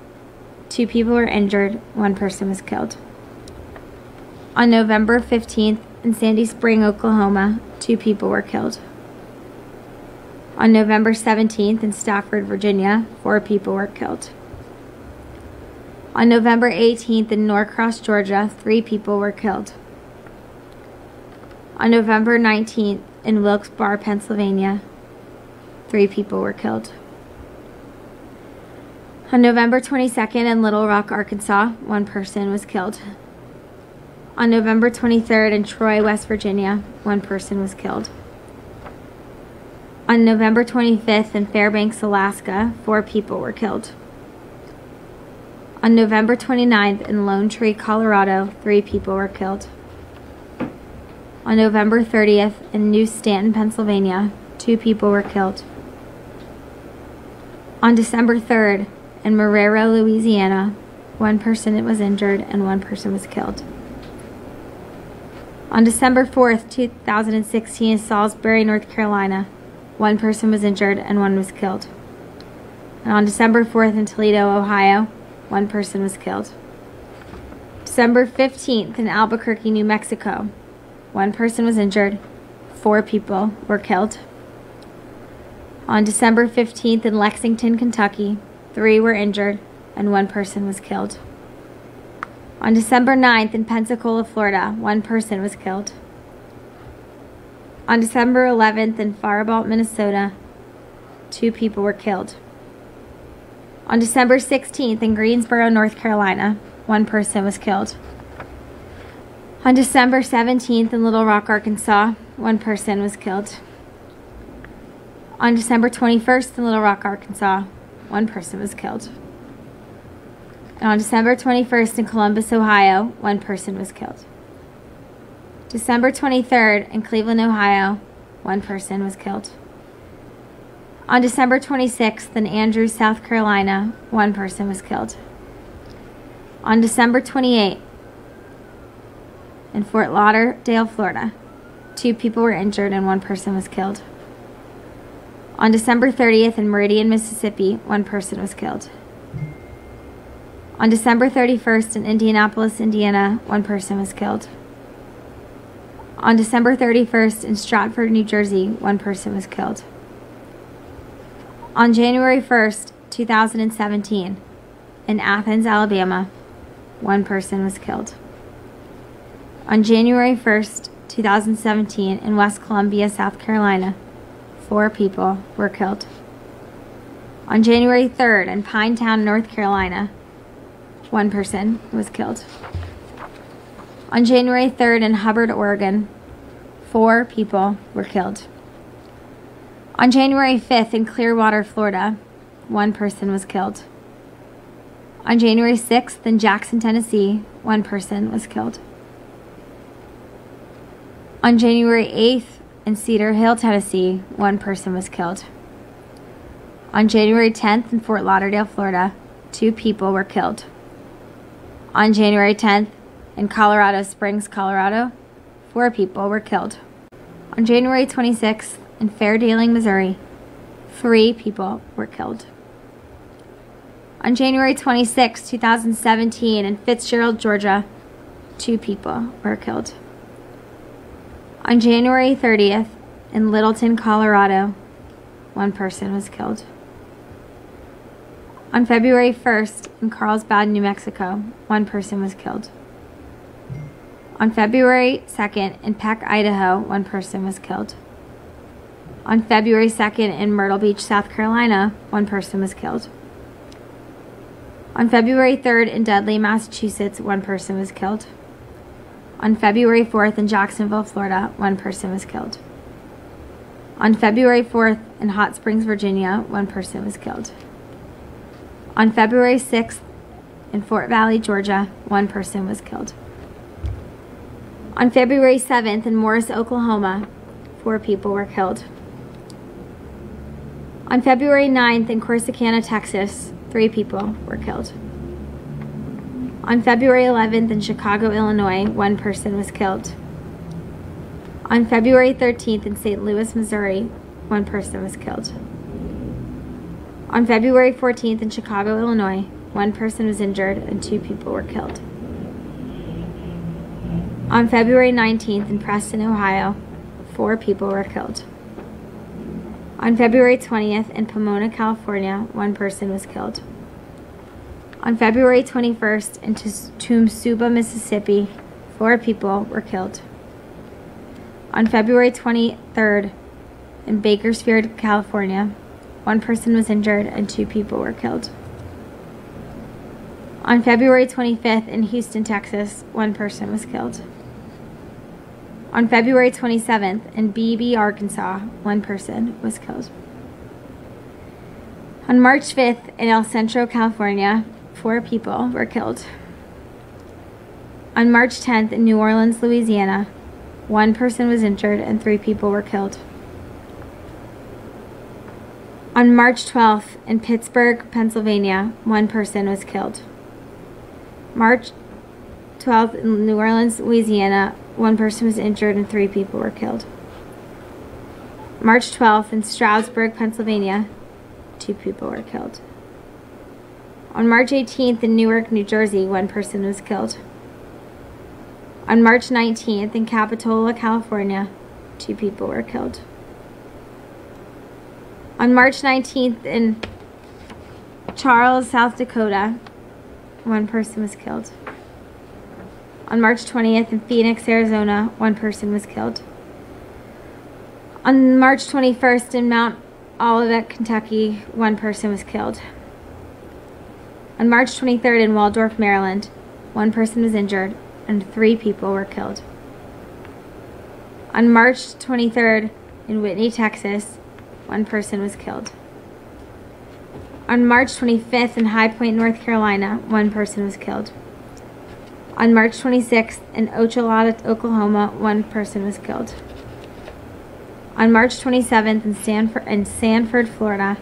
2 people were injured, 1 person was killed. On November 15th in Sandy Spring, Oklahoma, 2 people were killed. On November 17th in Stafford, Virginia, 4 people were killed. On November 18th in Norcross, Georgia, 3 people were killed. On November 19th in Wilkes-Barre, Pennsylvania, 3 people were killed. On November 22nd in Little Rock, Arkansas, 1 person was killed. On November 23rd in Troy, West Virginia, 1 person was killed. On November 25th in Fairbanks, Alaska, 4 people were killed. On November 29th in Lone Tree, Colorado, 3 people were killed. On November 30th in New Stanton, Pennsylvania, 2 people were killed. On December 3rd in Marrero, Louisiana, 1 person was injured and 1 person was killed. On December 4th, 2016 in Salisbury, North Carolina, 1 person was injured and 1 was killed. And on December 4th in Toledo, Ohio, 1 person was killed. December 15th in Albuquerque, New Mexico, 1 person was injured, 4 people were killed. On December 15th in Lexington, Kentucky, 3 were injured and 1 person was killed. On December 9th in Pensacola, Florida, 1 person was killed. On December 11th in Faribault, Minnesota, 2 people were killed. On December 16th in Greensboro, North Carolina, 1 person was killed. On December 17th in Little Rock, Arkansas, 1 person was killed. On December 21st in Little Rock, Arkansas, 1 person was killed. And on December 21st in Columbus, Ohio, 1 person was killed. December 23rd in Cleveland, Ohio, 1 person was killed. On December 26th in Andrews, South Carolina, 1 person was killed. On December 28th in Fort Lauderdale, Florida, 2 people were injured and 1 person was killed. On December 30th in Meridian, Mississippi, 1 person was killed. On December 31st in Indianapolis, Indiana, 1 person was killed. On December 31st in Stratford, New Jersey, 1 person was killed. On January 1st, 2017, in Athens, Alabama, 1 person was killed. On January 1st, 2017, in West Columbia, South Carolina, 4 people were killed. On January 3rd, in Pinetown, North Carolina, 1 person was killed. On January 3rd in Hubbard, Oregon, 4 people were killed. On January 5th in Clearwater, Florida, 1 person was killed. On January 6th in Jackson, Tennessee, 1 person was killed. On January 8th in Cedar Hill, Tennessee, 1 person was killed. On January 10th in Fort Lauderdale, Florida, 2 people were killed. On January 10th in Colorado Springs, Colorado, 4 people were killed. On January 26th in Fair Dealing, Missouri, 3 people were killed. On January 26, 2017 in Fitzgerald, Georgia, 2 people were killed. On January 30th in Littleton, Colorado, 1 person was killed. On February 1st in Carlsbad, New Mexico, 1 person was killed. On February 2nd in Peck, Idaho, 1 person was killed. On February 2nd in Myrtle Beach, South Carolina, 1 person was killed. On February 3rd in Dudley, Massachusetts, 1 person was killed. On February 4th in Jacksonville, Florida, 1 person was killed. On February 4th, in Hot Springs, Virginia, 1 person was killed. On February 6th, in Fort Valley, Georgia, 1 person was killed. On February 7th, in Morris, Oklahoma, 4 people were killed. On February 9th, in Corsicana, Texas, 3 people were killed. On February 11th, in Chicago, Illinois, 1 person was killed. On February 13th, in St. Louis, Missouri, 1 person was killed. On February 14th, in Chicago, Illinois, 1 person was injured and 2 people were killed. On February 19th, in Preston, Ohio, 4 people were killed. On February 20th, in Pomona, California, 1 person was killed. On February 21st, in Tumsuba, Mississippi, 4 people were killed. On February 23rd, in Bakersfield, California, 1 person was injured and 2 people were killed. On February 25th, in Houston, Texas, 1 person was killed. On February 27th, in Beebe, Arkansas, 1 person was killed. On March 5th, in El Centro, California, 4 people were killed. On March 10th, in New Orleans, Louisiana, 1 person was injured and 3 people were killed. On March 12th, in Pittsburgh, Pennsylvania, 1 person was killed. March 12th, in New Orleans, Louisiana, 1 person was injured and 3 people were killed. March 12th, in Stroudsburg, Pennsylvania, 2 people were killed. On March 18th, in Newark, New Jersey, 1 person was killed. On March 19th, in Capitola, California, 2 people were killed. On March 19th, in Charles, South Dakota, 1 person was killed. On March 20th, in Phoenix, Arizona, 1 person was killed. On March 21st, in Mount Olivet, Kentucky, 1 person was killed. On March 23rd, in Waldorf, Maryland, 1 person was injured and 3 people were killed. On March 23rd, in Whitney, Texas, 1 person was killed. On March 25th, in High Point, North Carolina, 1 person was killed. On March 26th, in Ochalata, Oklahoma, 1 person was killed. On March 27th, in Sanford, Florida,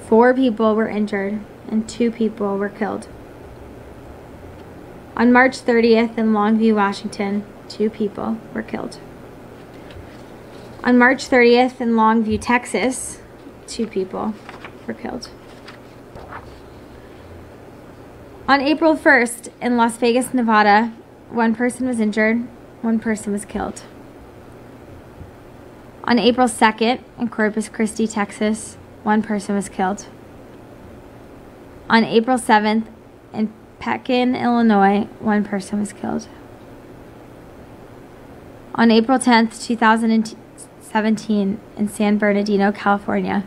4 people were injured and 2 people were killed. On March 30th, in Longview, Washington, 2 people were killed. On March 30th, in Longview, Texas, 2 people were killed. On April 1st, in Las Vegas, Nevada, 1 person was injured, 1 person was killed. On April 2nd, in Corpus Christi, Texas, 1 person was killed. On April 7th, in Pekin, Illinois, 1 person was killed. On April 10th, 2017, in San Bernardino, California,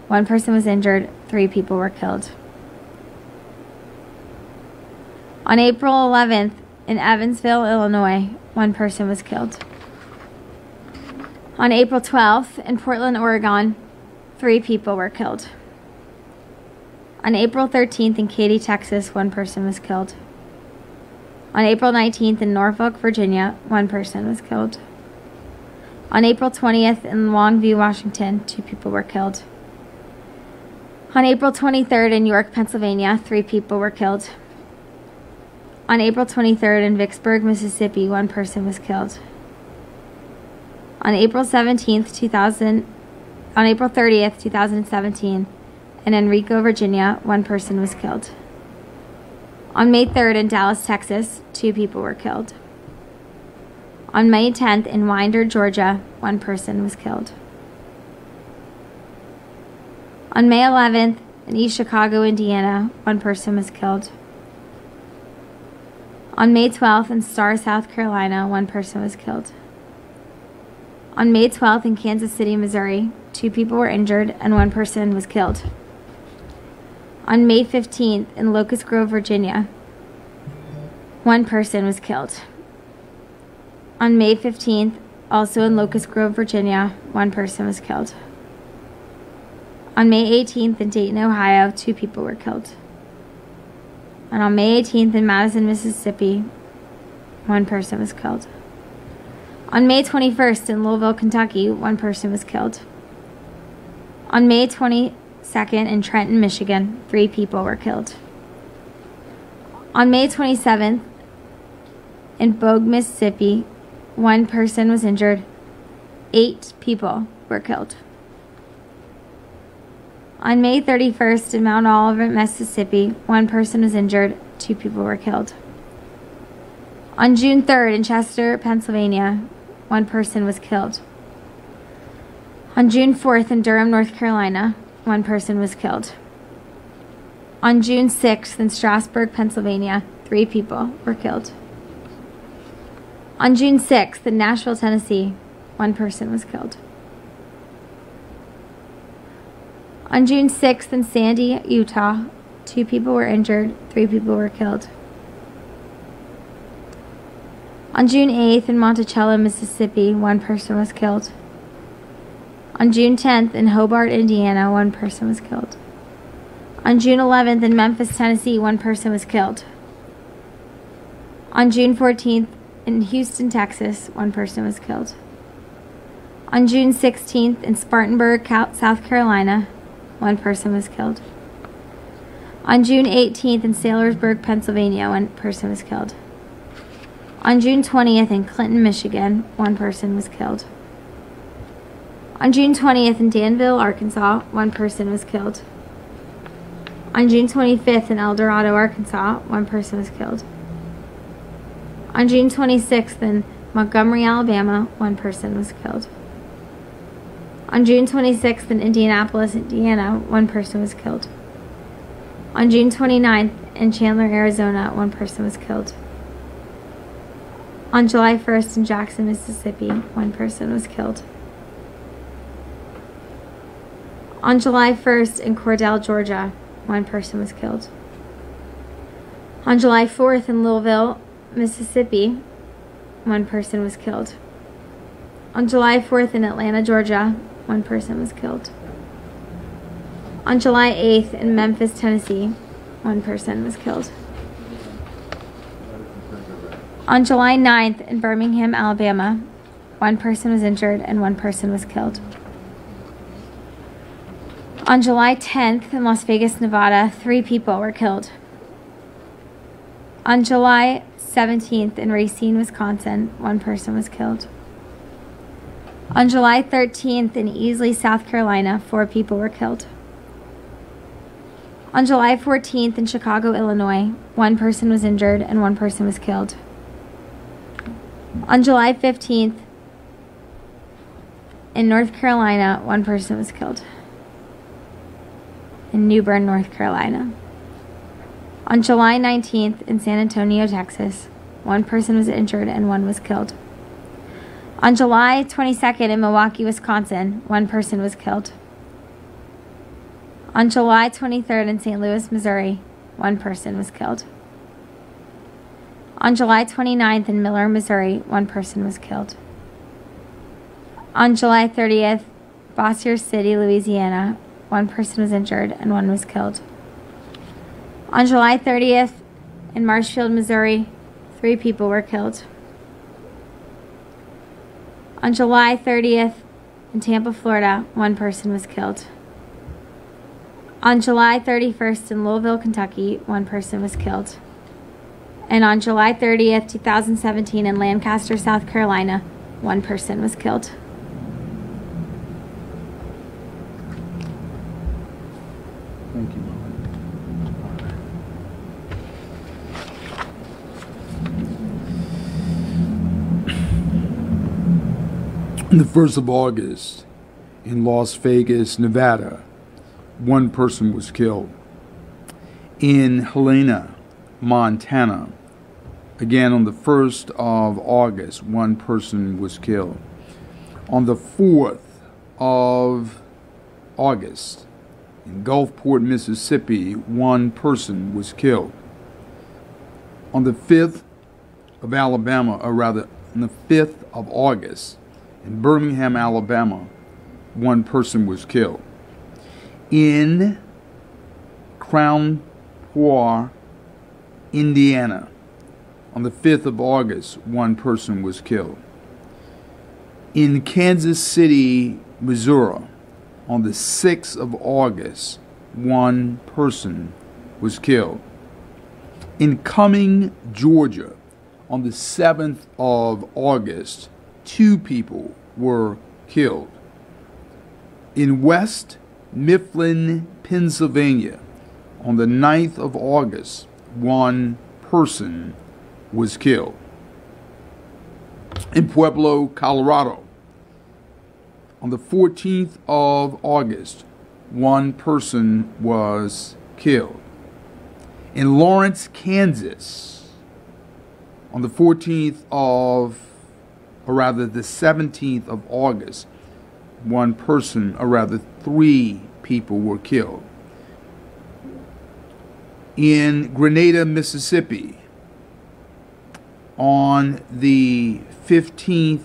1 person was injured, 3 people were killed. On April 11th, in Evansville, Illinois, 1 person was killed. On April 12th, in Portland, Oregon, 3 people were killed. On April 13th, in Katy, Texas, 1 person was killed. On April 19th, in Norfolk, Virginia, 1 person was killed. On April 20th, in Longview, Washington, 2 people were killed. On April 23rd, in York, Pennsylvania, 3 people were killed. On April 23rd, in Vicksburg, Mississippi, 1 person was killed. On April 30th, 2017, in Enrico, Virginia, 1 person was killed. On May 3rd, in Dallas, Texas, 2 people were killed. On May 10th, in Winder, Georgia, 1 person was killed. On May 11th, in East Chicago, Indiana, 1 person was killed. On May 12th, in Starr, South Carolina, 1 person was killed. On May 12th, in Kansas City, Missouri, 2 people were injured and 1 person was killed. On May 15th, in Locust Grove, Virginia, 1 person was killed. On May 15th, also in Locust Grove, Virginia, 1 person was killed. On May 18th in Dayton, Ohio, 2 people were killed. And on May 18th in Madison, Mississippi, 1 person was killed. On May 21st in Louisville, Kentucky, 1 person was killed. On May 22nd in Trenton, Michigan, 3 people were killed. On May 27th in Bogue, Mississippi, 1 person was injured. 8 people were killed. On May 31st in Mount Olivet, Mississippi, 1 person was injured. 2 people were killed. On June 3rd in Chester, Pennsylvania, 1 person was killed. On June 4th in Durham, North Carolina, 1 person was killed. On June 6th in Strasburg, Pennsylvania, 3 people were killed. On June 6th in Nashville, Tennessee, 1 person was killed. On June 6th in Sandy, Utah, 2 people were injured, 3 people were killed. On June 8th in Monticello, Mississippi, 1 person was killed. On June 10th in Hobart, Indiana, 1 person was killed. On June 11th in Memphis, Tennessee, 1 person was killed. On June 14th in Houston, Texas, 1 person was killed. On June 16th in Spartanburg, South Carolina, 1 person was killed. On June 18th in Saylorsburg, Pennsylvania, 1 person was killed. On June 20th in Clinton, Michigan, 1 person was killed. On June 20th in Danville, Arkansas, 1 person was killed. On June 25th in El Dorado, Arkansas, 1 person was killed. On June 26th in Montgomery, Alabama, 1 person was killed. On June 26th in Indianapolis, Indiana, 1 person was killed. On June 29th in Chandler, Arizona, 1 person was killed. On July 1st in Jackson, Mississippi, 1 person was killed. On July 1st in Cornell, Georgia, 1 person was killed. On July 4th in Louisville, Mississippi, 1 person was killed. On July 4th in Atlanta, Georgia, 1 person was killed. On July 8th in Memphis, Tennessee, 1 person was killed. On July 9th in Birmingham, Alabama, 1 person was injured and 1 person was killed. On July 10th in Las Vegas, Nevada, 3 people were killed. On July 17th in Racine, Wisconsin, 1 person was killed. On July 13th in Easley, South Carolina, 4 people were killed. On July 14th in Chicago, Illinois, 1 person was injured and 1 person was killed. On July 15th in North Carolina, 1 person was killed. In New Bern, North Carolina. On July 19th in San Antonio, Texas, 1 person was injured and 1 was killed. On July 22nd in Milwaukee, Wisconsin, 1 person was killed. On July 23rd in St. Louis, Missouri, 1 person was killed. On July 29th in Miller, Missouri, 1 person was killed. On July 30th, Bossier City, Louisiana, 1 person was injured and 1 was killed. On July 30th in Marshfield, Missouri, 3 people were killed. On July 30th in Tampa, Florida, 1 person was killed. On July 31st in Louisville, Kentucky, 1 person was killed. And on July 30th, 2017 in Lancaster, South Carolina, 1 person was killed. Thank you, Mom. On the 1st of August in Las Vegas, Nevada, 1 person was killed. In Helena, Montana, again on the 1st of August, 1 person was killed. On the 4th of August, in Gulfport, Mississippi, 1 person was killed. On the 5th of Alabama, or rather, on the 5th of August, In Birmingham, Alabama, one person was killed. In Crown Point, Indiana, on the 5th of August, one person was killed. In Kansas City, Missouri, on the 6th of August, one person was killed. In Cumming, Georgia, on the 7th of August, 2 people were killed. In West Mifflin, Pennsylvania, on the 9th of August, one person was killed. In Pueblo, Colorado, on the 14th of August, one person was killed. In Lawrence, Kansas, on the 17th of August, three people were killed. In Grenada, Mississippi, on the 15th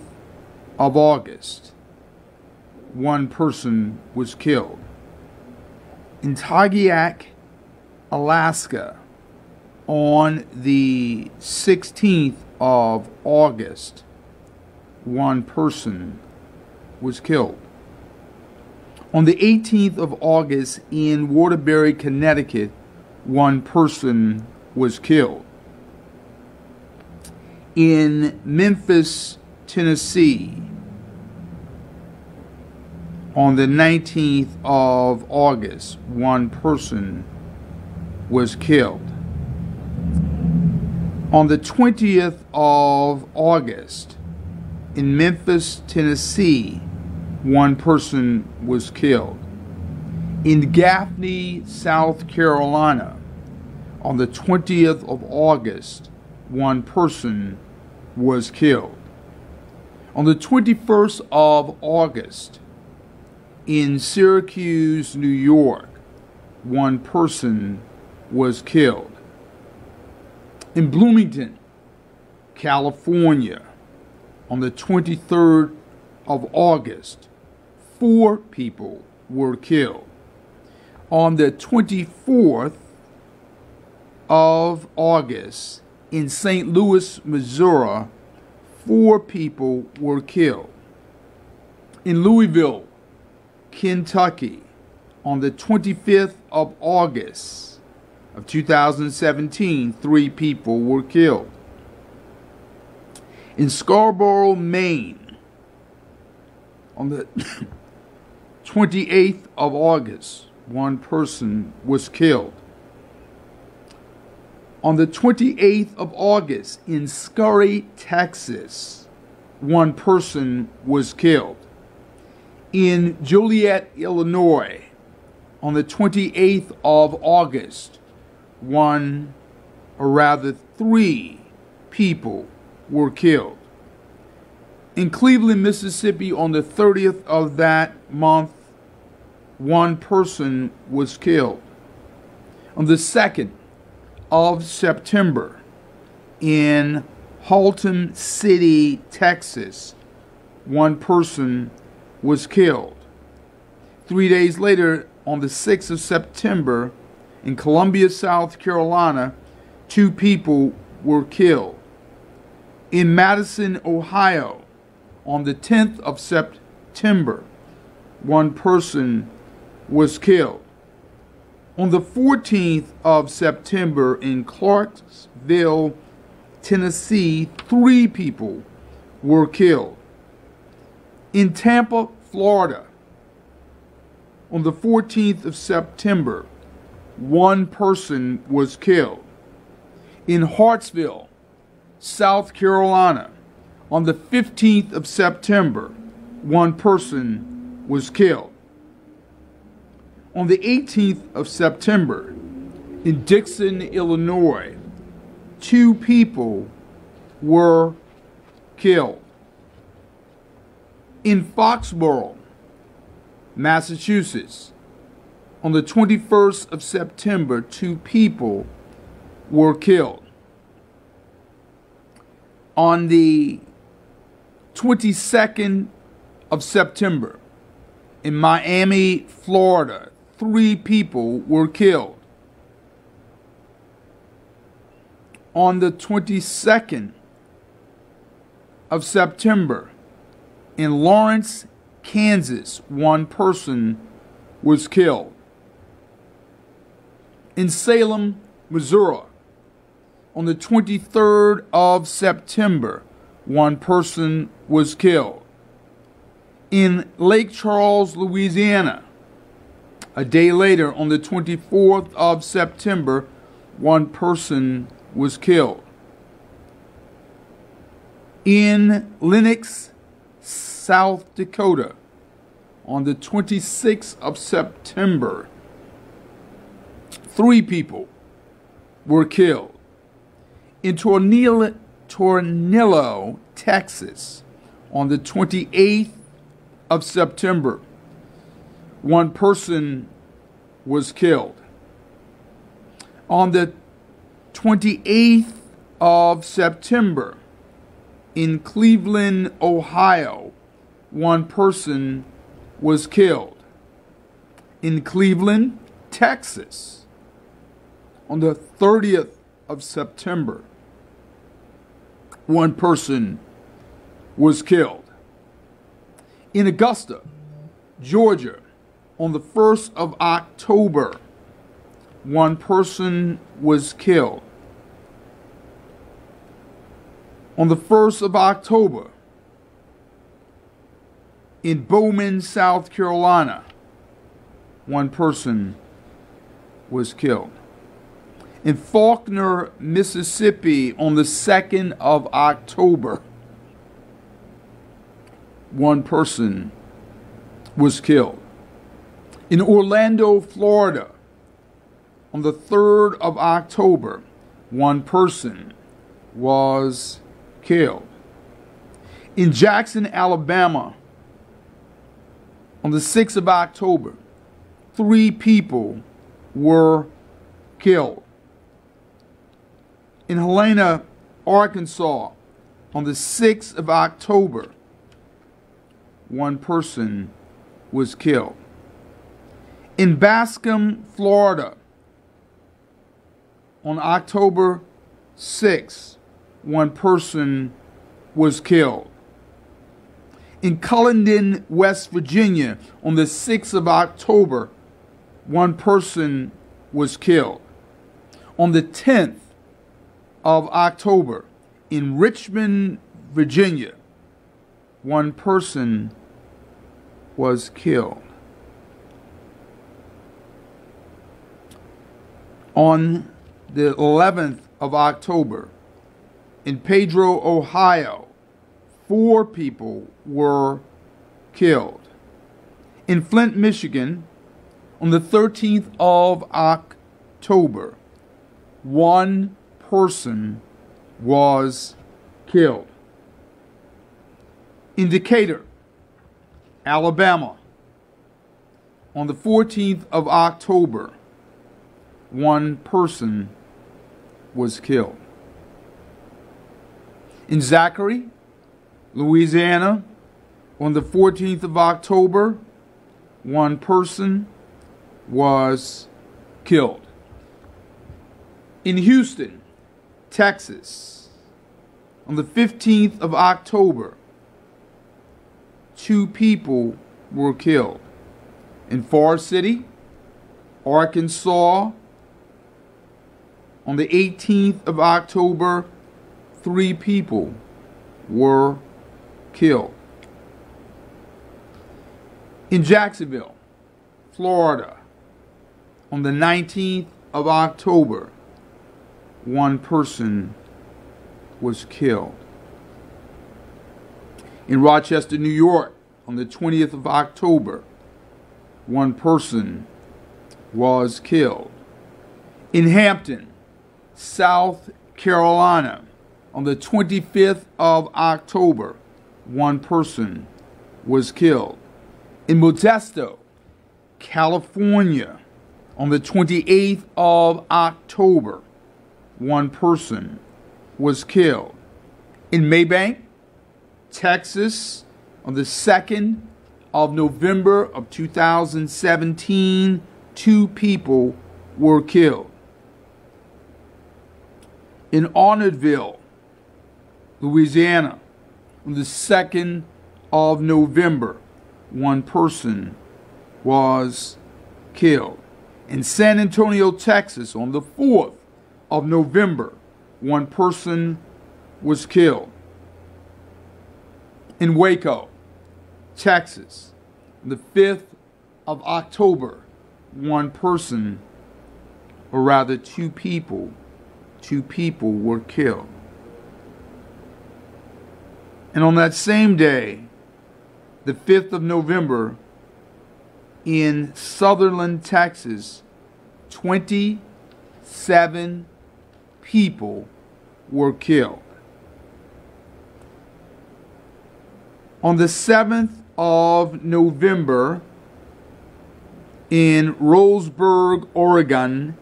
of August, one person was killed. In Tagiak, Alaska, on the 16th of August, one person was killed. On the 18th of August, in Waterbury, Connecticut, one person was killed. In Memphis, Tennessee, on the 19th of August, one person was killed. On the 20th of August, in Memphis, Tennessee, one person was killed. In Gaffney, South Carolina, on the 20th of August, one person was killed. On the 21st of August, in Syracuse, New York, one person was killed. In Bloomington, California, on the 23rd of August, 4 people were killed. On the 24th of August, in St. Louis, Missouri, 4 people were killed. In Louisville, Kentucky, on the 25th of August of 2017, 3 people were killed. In Scarborough, Maine, on the 28th of August, 1 person was killed. On the 28th of August, in Scurry, Texas, 1 person was killed. In Joliet, Illinois, on the 28th of August, 3 people were killed. In Cleveland, Mississippi, on the 30th of that month, 1 person was killed. On the 2nd of September, in Haltom City, Texas, 1 person was killed. 3 days later, on the 6th of September, in Columbia, South Carolina, 2 people were killed. In Madison, Ohio, on the 10th of September, 1 person was killed. On the 14th of September, in Clarksville, Tennessee, 3 people were killed. In Tampa, Florida, on the 14th of September, 1 person was killed. In Hartsville, South Carolina, on the 15th of September, 1 person was killed. On the 18th of September, in Dixon, Illinois, 2 people were killed. In Foxborough, Massachusetts, on the 21st of September, 2 people were killed. On the 22nd of September, in Miami, Florida, 3 people were killed. On the 22nd of September, in Lawrence, Kansas, 1 person was killed. In Salem, Missouri, on the 23rd of September, 1 person was killed. In Lake Charles, Louisiana, a day later, on the 24th of September, 1 person was killed. In Lenox, South Dakota, on the 26th of September, 3 people were killed. In Tornillo, Texas, on the 28th of September, 1 person was killed. On the 28th of September, in Cleveland, Ohio, 1 person was killed. In Cleveland, Texas, on the 30th of September, 1 person was killed. In Augusta, Georgia, on the 1st of October, 1 person was killed. On the 1st of October, in Bowman, South Carolina, 1 person was killed. In Faulkner, Mississippi, on the 2nd of October, 1 person was killed. In Orlando, Florida, on the 3rd of October, 1 person was killed. In Jackson, Alabama, on the 6th of October, 3 people were killed. In Helena, Arkansas, on the 6th of October, 1 person was killed. In Bascom, Florida, on October 6th, 1 person was killed. In Cullendon, West Virginia, on the 6th of October, 1 person was killed. On the 10th of October, in Richmond, Virginia, 1 person was killed. On the 11th of October, in Pedro, Ohio, 4 people were killed. In Flint, Michigan, on the 13th of October, 1 person was killed. In Decatur, Alabama, on the 14th of October, 1 person was killed. In Zachary, Louisiana, on the 14th of October, 1 person was killed. In Houston, Texas, on the 15th of October, 2 people were killed. In Forest City, Arkansas, on the 18th of October, 3 people were killed. In Jacksonville, Florida, on the 19th of October, 1 person was killed. In Rochester, New York, on the 20th of October, 1 person was killed. In Hampton, South Carolina, on the 25th of October, 1 person was killed. In Modesto, California, on the 28th of October, 1 person was killed. In Maybank, Texas, On the 2nd of November of 2017, 2 people were killed. In Arnoldville, Louisiana, on the 2nd of November, 1 person was killed. In San Antonio, Texas, on the 4th of November, 1 person was killed. In Waco, Texas, on the 5th of October, 1 person, or rather 2 people were killed. And on that same day, the 5th of November, in Sutherland, Texas, 27 people were killed. On the 7th of November, in Roseburg, Oregon,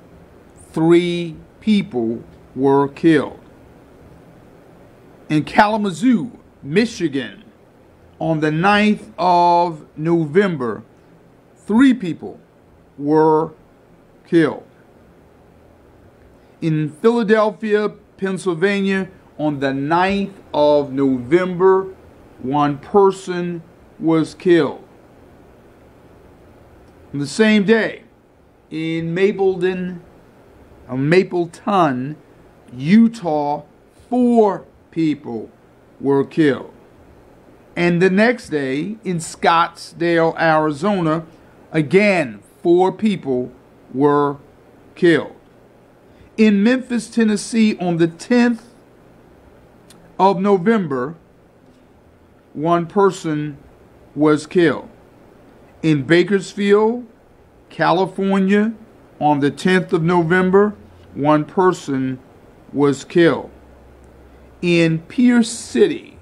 3 people were killed. In Kalamazoo, Michigan, on the 9th of November, 3 people were killed. In Philadelphia, Pennsylvania, on the 9th of November, 1 person was killed. On the same day, in Mapleton, Utah, 4 people were killed. And the next day, in Scottsdale, Arizona, again, 4 people were killed. In Memphis, Tennessee, on the 10th of November, 1 person was killed. In Bakersfield, California, on the 10th of November, 1 person was killed. In Pierce City,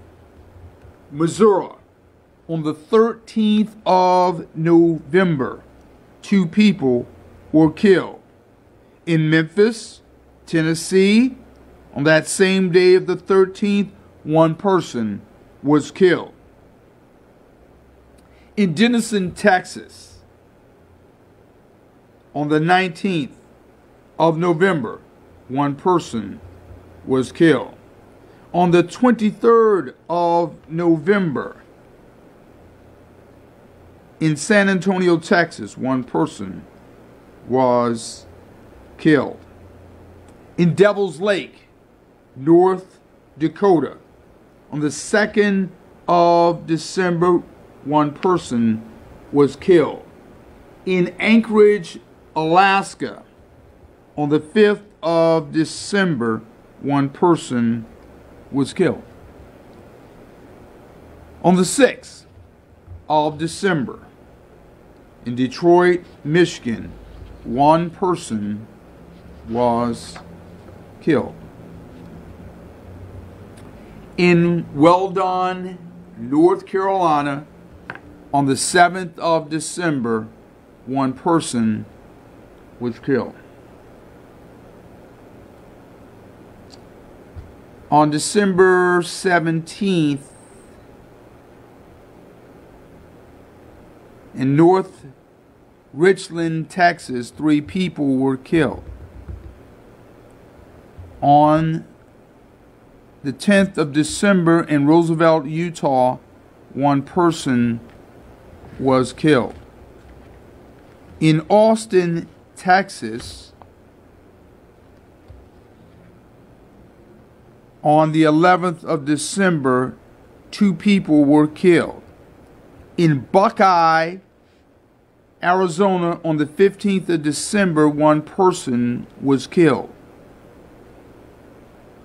Missouri, on the 13th of November, 2 people were killed. In Memphis, Tennessee, on that same day of the 13th, 1 person was killed. In Denison, Texas, on the 19th of November, 1 person was killed. On the 23rd of November, in San Antonio, Texas, 1 person was killed. In Devil's Lake, North Dakota, on the 2nd of December, 1 person was killed. In Anchorage, Alaska, on the 5th of December, 1 person was killed. On the 6th of December, in Detroit, Michigan, 1 person was killed. In Weldon, North Carolina, on the 7th of December, 1 person was killed. On December 17th, in North Richland, Texas, 3 people were killed. On the 10th of December, in Roosevelt, Utah, 1 person was killed. In Austin, Texas, on the 11th of December, 2 people were killed. In Buckeye, Arizona, on the 15th of December, 1 person was killed.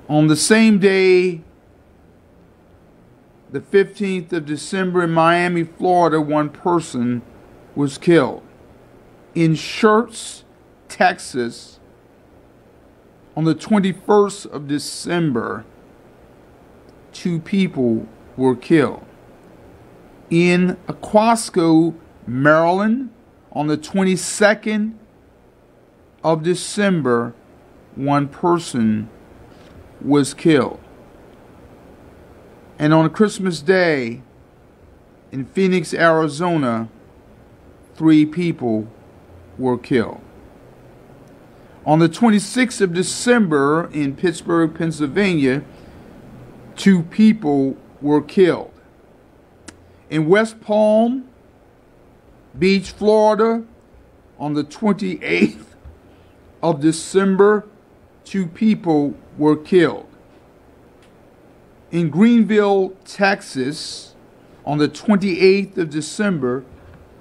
On the same day, the 15th of December, in Miami, Florida, 1 person was killed. In Schertz, Texas, on the 21st of December, 2 people were killed. In Aquasco, Maryland, on the 22nd of December, 1 person was killed. And on Christmas Day, In Phoenix, Arizona, 3 people were killed. On the 26th of December in Pittsburgh, Pennsylvania, 2 people were killed. In West Palm Beach, Florida, on the 28th of December, 2 people were killed. In Greenville, Texas, on the 28th of December,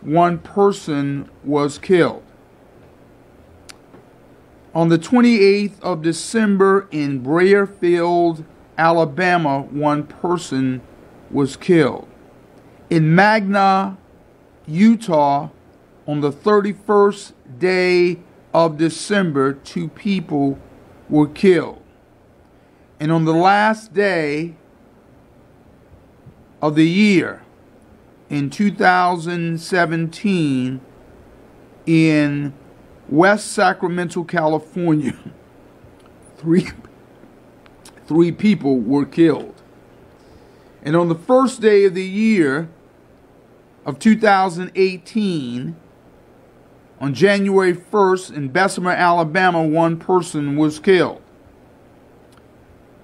1 person was killed. On the 28th of December in Braerfield, Alabama, 1 person was killed. In Magna, Utah, on the 31st day of December, 2 people were killed. And on the last day of the year, in 2017, in West Sacramento, California, three people were killed. And on the first day of the year of 2018, on January 1st in Bessemer, Alabama, 1 person was killed.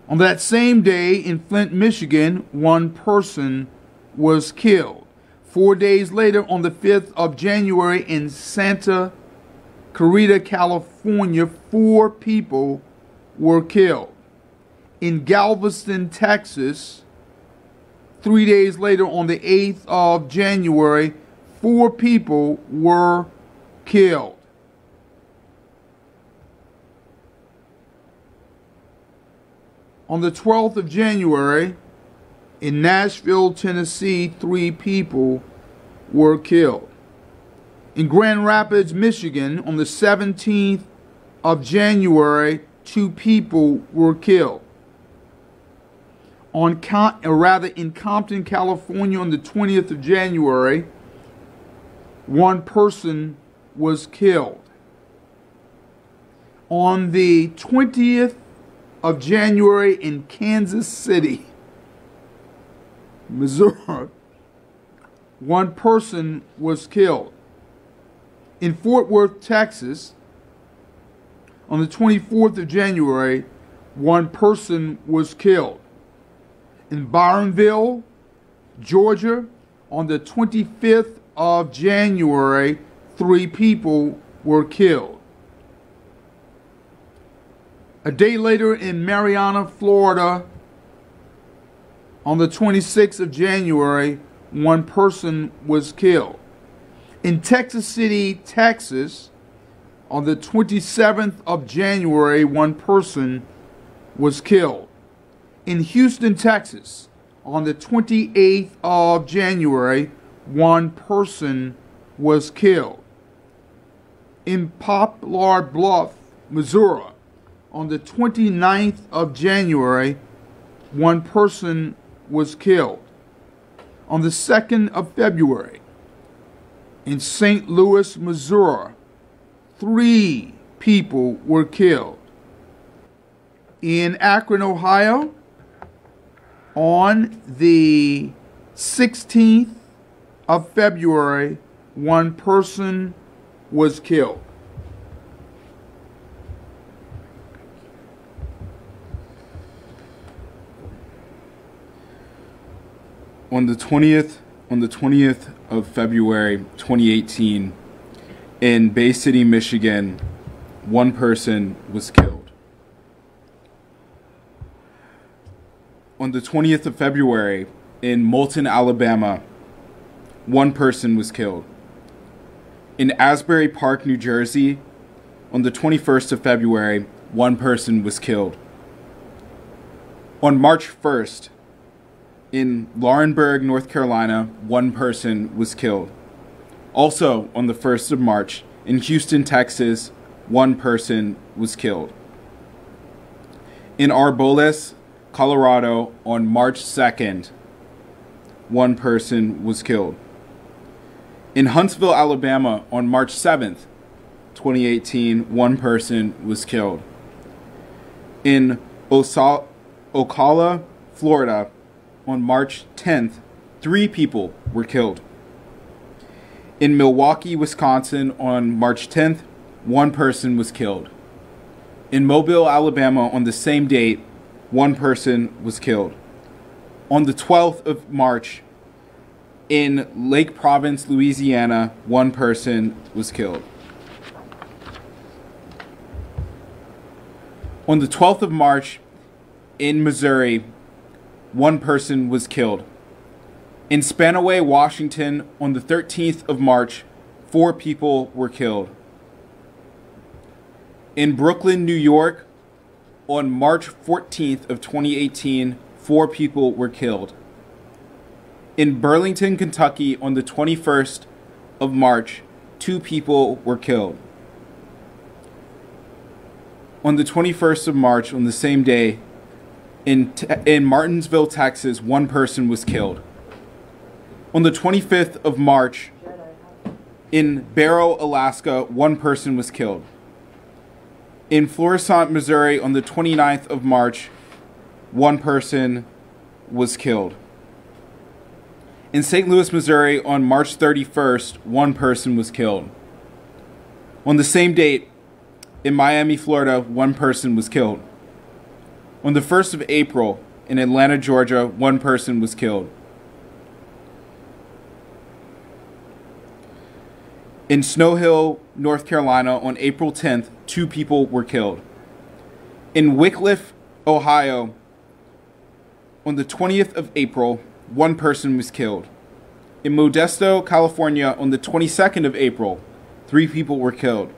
On that same day in Flint, Michigan, 1 person was killed. 4 days later, on the 5th of January in Santa Clarita, California, 4 people were killed. In Galveston, Texas, 3 days later, on the 8th of January, 4 people were killed. On the 12th of January, in Nashville, Tennessee, 3 people were killed. In Grand Rapids, Michigan, on the 17th of January, 2 people were killed. In Compton, California, on the 20th of January, 1 person was killed. On the 20th of January in Kansas City, Missouri, 1 person was killed. In Fort Worth, Texas, on the 24th of January, 1 person was killed. In Byronville, Georgia, on the 25th of January, 3 people were killed. A day later in Marianna, Florida, on the 26th of January, 1 person was killed. In Texas City, Texas, on the 27th of January, 1 person was killed. In Houston, Texas, on the 28th of January, 1 person was killed. In Poplar Bluff, Missouri, on the 29th of January, 1 person was killed. On the 2nd of February, in St. Louis, Missouri, 3 people were killed. In Akron, Ohio, on the 16th of February, 1 person was killed. On the 20th of February 2018, in Bay City, Michigan, 1 person was killed. On the 20th of February, in Moulton, Alabama, 1 person was killed. In Asbury Park, New Jersey, on the 21st of February, 1 person was killed. On March 1st, in Laurinburg, North Carolina, 1 person was killed. Also, on the 1st of March, in Houston, Texas, 1 person was killed. In Arboles, Colorado, on March 2nd, 1 person was killed. In Huntsville, Alabama, on March 7th, 2018, 1 person was killed. In Ocala, Florida, on March 10th, 3 people were killed. In Milwaukee, Wisconsin, on March 10th, 1 person was killed. In Mobile, Alabama, on the same date, 1 person was killed. On the 12th of March, in Lake Providence, Louisiana, 1 person was killed. On the 12th of March, in Missouri, 1 person was killed. In Spanaway, Washington, on the 13th of March, 4 people were killed. In Brooklyn, New York, on March 14th of 2018, 4 people were killed. In Burlington, Kentucky, on the 21st of March, 2 people were killed. On the 21st of March, on the same day, in Martinsville, Texas, 1 person was killed. On the 25th of March, in Barrow, Alaska, 1 person was killed. In Florissant, Missouri, on the 29th of March, 1 person was killed. In St. Louis, Missouri, on March 31st, 1 person was killed. On the same date, in Miami, Florida, 1 person was killed. On the 1st of April, in Atlanta, Georgia, 1 person was killed. In Snow Hill, North Carolina, on April 10th, 2 people were killed. In Wickliffe, Ohio, on the 20th of April, 1 person was killed. In Modesto, California, on the 22nd of April, 3 people were killed.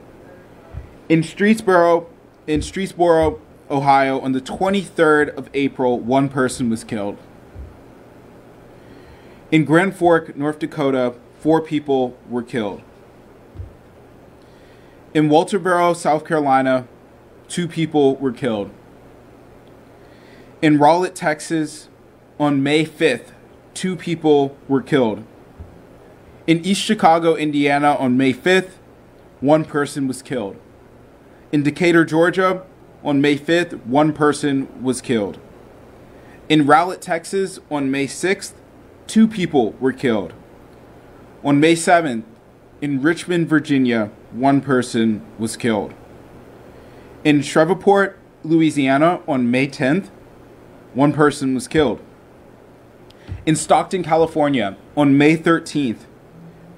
In Streetsboro, Ohio, on the 23rd of April, 1 person was killed. In Grand Fork, North Dakota, 4 people were killed. In Walterboro, South Carolina, 2 people were killed. In Rowlett, Texas, on May 5th, 2 people were killed. In East Chicago, Indiana, on May 5th, 1 person was killed. In Decatur, Georgia, on May 5th, 1 person was killed. In Rowlett, Texas, on May 6th, 2 people were killed. On May 7th, in Richmond, Virginia, 1 person was killed. In Shreveport, Louisiana, on May 10th, 1 person was killed. In Stockton, California, on May 13th,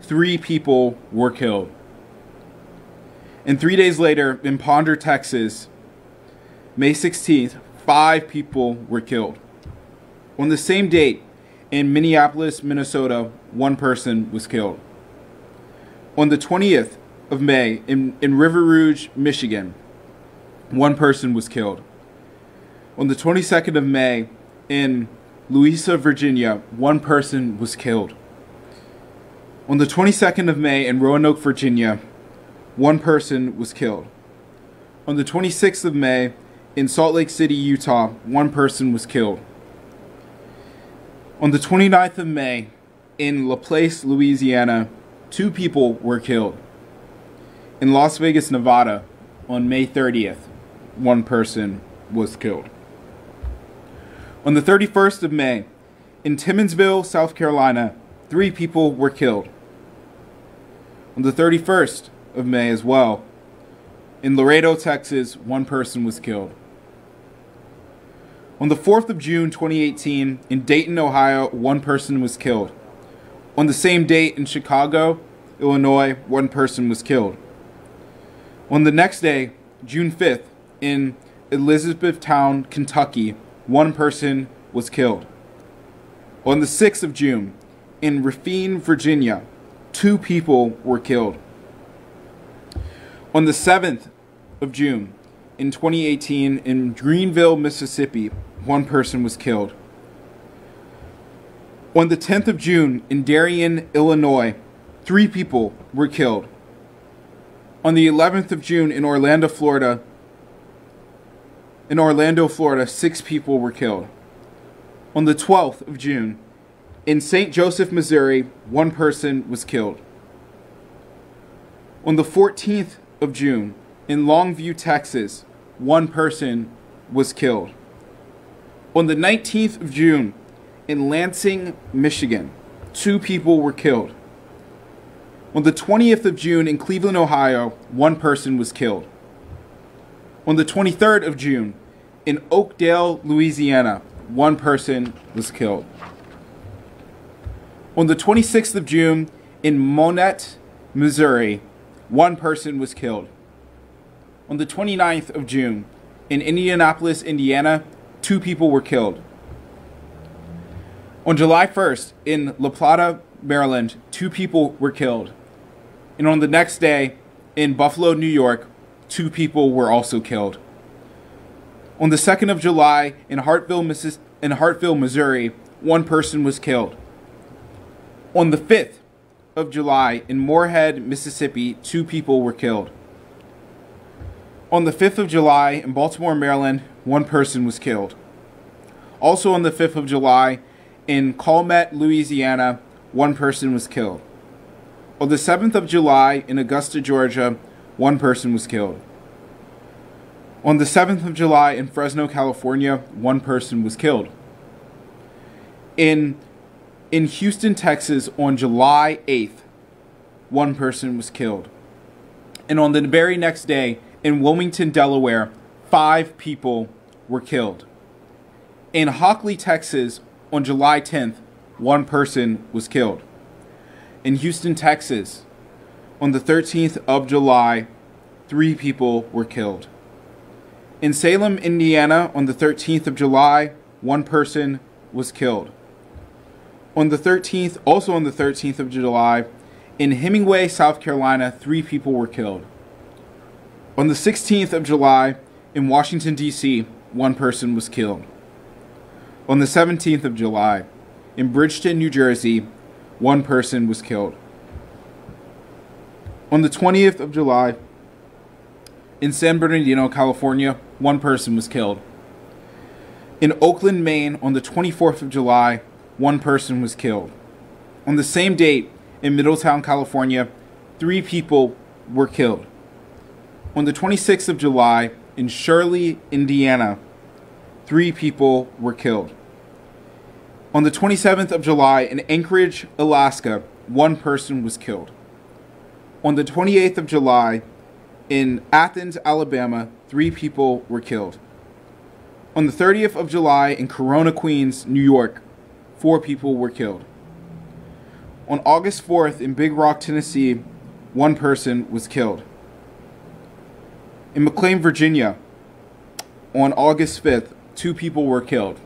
3 people were killed. And 3 days later, in Ponder, Texas, May 16th, 5 people were killed. On the same date, in Minneapolis, Minnesota, 1 person was killed. On the 20th of May, in River Rouge, Michigan, 1 person was killed. On the 22nd of May, in Louisa, Virginia, 1 person was killed. On the 22nd of May, in Roanoke, Virginia, 1 person was killed. On the 26th of May, in Salt Lake City, Utah, 1 person was killed. On the 29th of May, in LaPlace, Louisiana, 2 people were killed. In Las Vegas, Nevada, on May 30th, 1 person was killed. On the 31st of May, in Timmonsville, South Carolina, 3 people were killed. On the 31st of May as well, in Laredo, Texas, 1 person was killed. On the 4th of June, 2018, in Dayton, Ohio, 1 person was killed. On the same date in Chicago, Illinois, 1 person was killed. On the next day, June 5th, in Elizabethtown, Kentucky, 1 person was killed. On the 6th of June, in Racine, Virginia, 2 people were killed. On the 7th of June, in 2018, in Greenville, Mississippi, 1 person was killed. On the 10th of June, in Darien, Illinois, 3 people were killed. On the 11th of June, in Orlando, Florida, 6 people were killed. On the 12th of June, in St. Joseph, Missouri, 1 person was killed. On the 14th of June, in Longview, Texas, 1 person was killed. On the 19th of June, in Lansing, Michigan, 2 people were killed. On the 20th of June in Cleveland, Ohio, 1 person was killed. On the 23rd of June in Oakdale, Louisiana, 1 person was killed. On the 26th of June in Monett, Missouri, 1 person was killed. On the 29th of June in Indianapolis, Indiana, 2 people were killed. On July 1st in La Plata, Maryland, 2 people were killed. And on the next day in Buffalo, New York, 2 people were also killed. On the 2nd of July in Hartville, Missouri, 1 person was killed. On the 5th of July in Moorhead, Mississippi, 2 people were killed. On the 5th of July in Baltimore, Maryland, 1 person was killed. Also on the 5th of July in Calumet, Louisiana, 1 person was killed. On the 7th of July in Augusta, Georgia, 1 person was killed. On the 7th of July in Fresno, California, 1 person was killed. In Houston, Texas, on July 8th, 1 person was killed. And on the very next day, in Wilmington, Delaware, 5 people were killed. In Hockley, Texas, on July 10th, 1 person was killed. In Houston, Texas, on the 13th of July, 3 people were killed. In Salem, Indiana, on the 13th of July, 1 person was killed. On the 13th, also on the 13th of July, in Hemingway, South Carolina, 3 people were killed. On the 16th of July, in Washington, D.C., 1 person was killed. On the 17th of July, in Bridgeton, New Jersey, 1 person was killed. On the 20th of July, in San Bernardino, California, 1 person was killed. In Oakland, Maine, on the 24th of July, 1 person was killed. On the same date, in Middletown, California, 3 people were killed. On the 26th of July, in Shirley, Indiana, 3 people were killed. On the 27th of July, in Anchorage, Alaska, 1 person was killed. On the 28th of July, in Athens, Alabama, 3 people were killed. On the 30th of July, in Corona, Queens, New York, 4 people were killed. On August 4th, in Big Rock, Tennessee, 1 person was killed. In McLean, Virginia, on August 5th, 2 people were killed.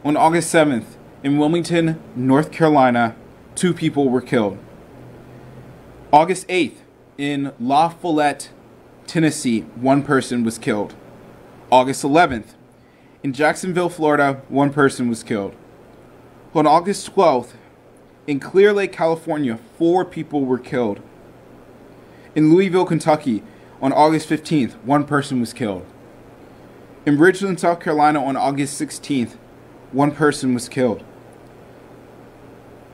On August 7th, in Wilmington, North Carolina, 2 people were killed. August 8th, in La Follette, Tennessee, 1 person was killed. August 11th, in Jacksonville, Florida, 1 person was killed. On August 12th, in Clear Lake, California, 4 people were killed. In Louisville, Kentucky, on August 15th, 1 person was killed. In Bridgeland, South Carolina, on August 16th, 1 person was killed.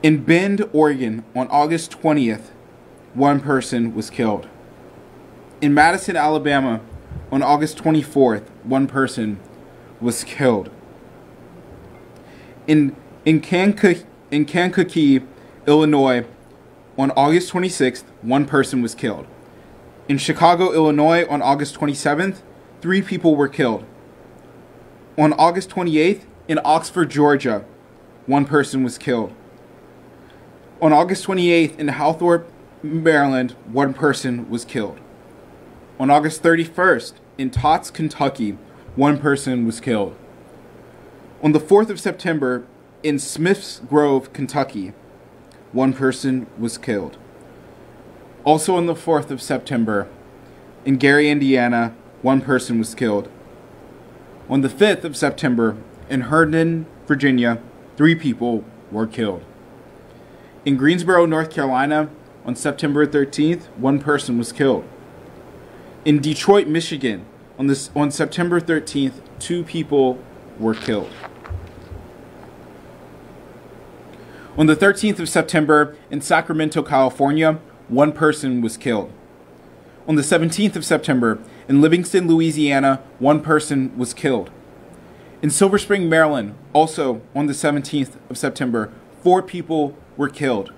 In Bend, Oregon, on August 20th, 1 person was killed. In Madison, Alabama, on August 24th, 1 person was killed. In Kankakee, Illinois, on August 26th, 1 person was killed. In Chicago, Illinois, on August 27th, 3 people were killed. On August 28th, in Oxford, Georgia, 1 person was killed. On August 28th, in Hawthorne, Maryland, 1 person was killed. On August 31st, in Tots, Kentucky, 1 person was killed. On the 4th of September, in Smiths Grove, Kentucky, 1 person was killed. Also on the 4th of September, in Gary, Indiana, 1 person was killed. On the 5th of September, in Herndon, Virginia, 3 people were killed. In Greensboro, North Carolina, on September 13th, 1 person was killed. In Detroit, Michigan, on September 13th, 2 people were killed. On the 13th of September, in Sacramento, California, 1 person was killed. On the 17th of September, in Livingston, Louisiana, 1 person was killed. In Silver Spring, Maryland, also on the 17th of September, 4 people were killed.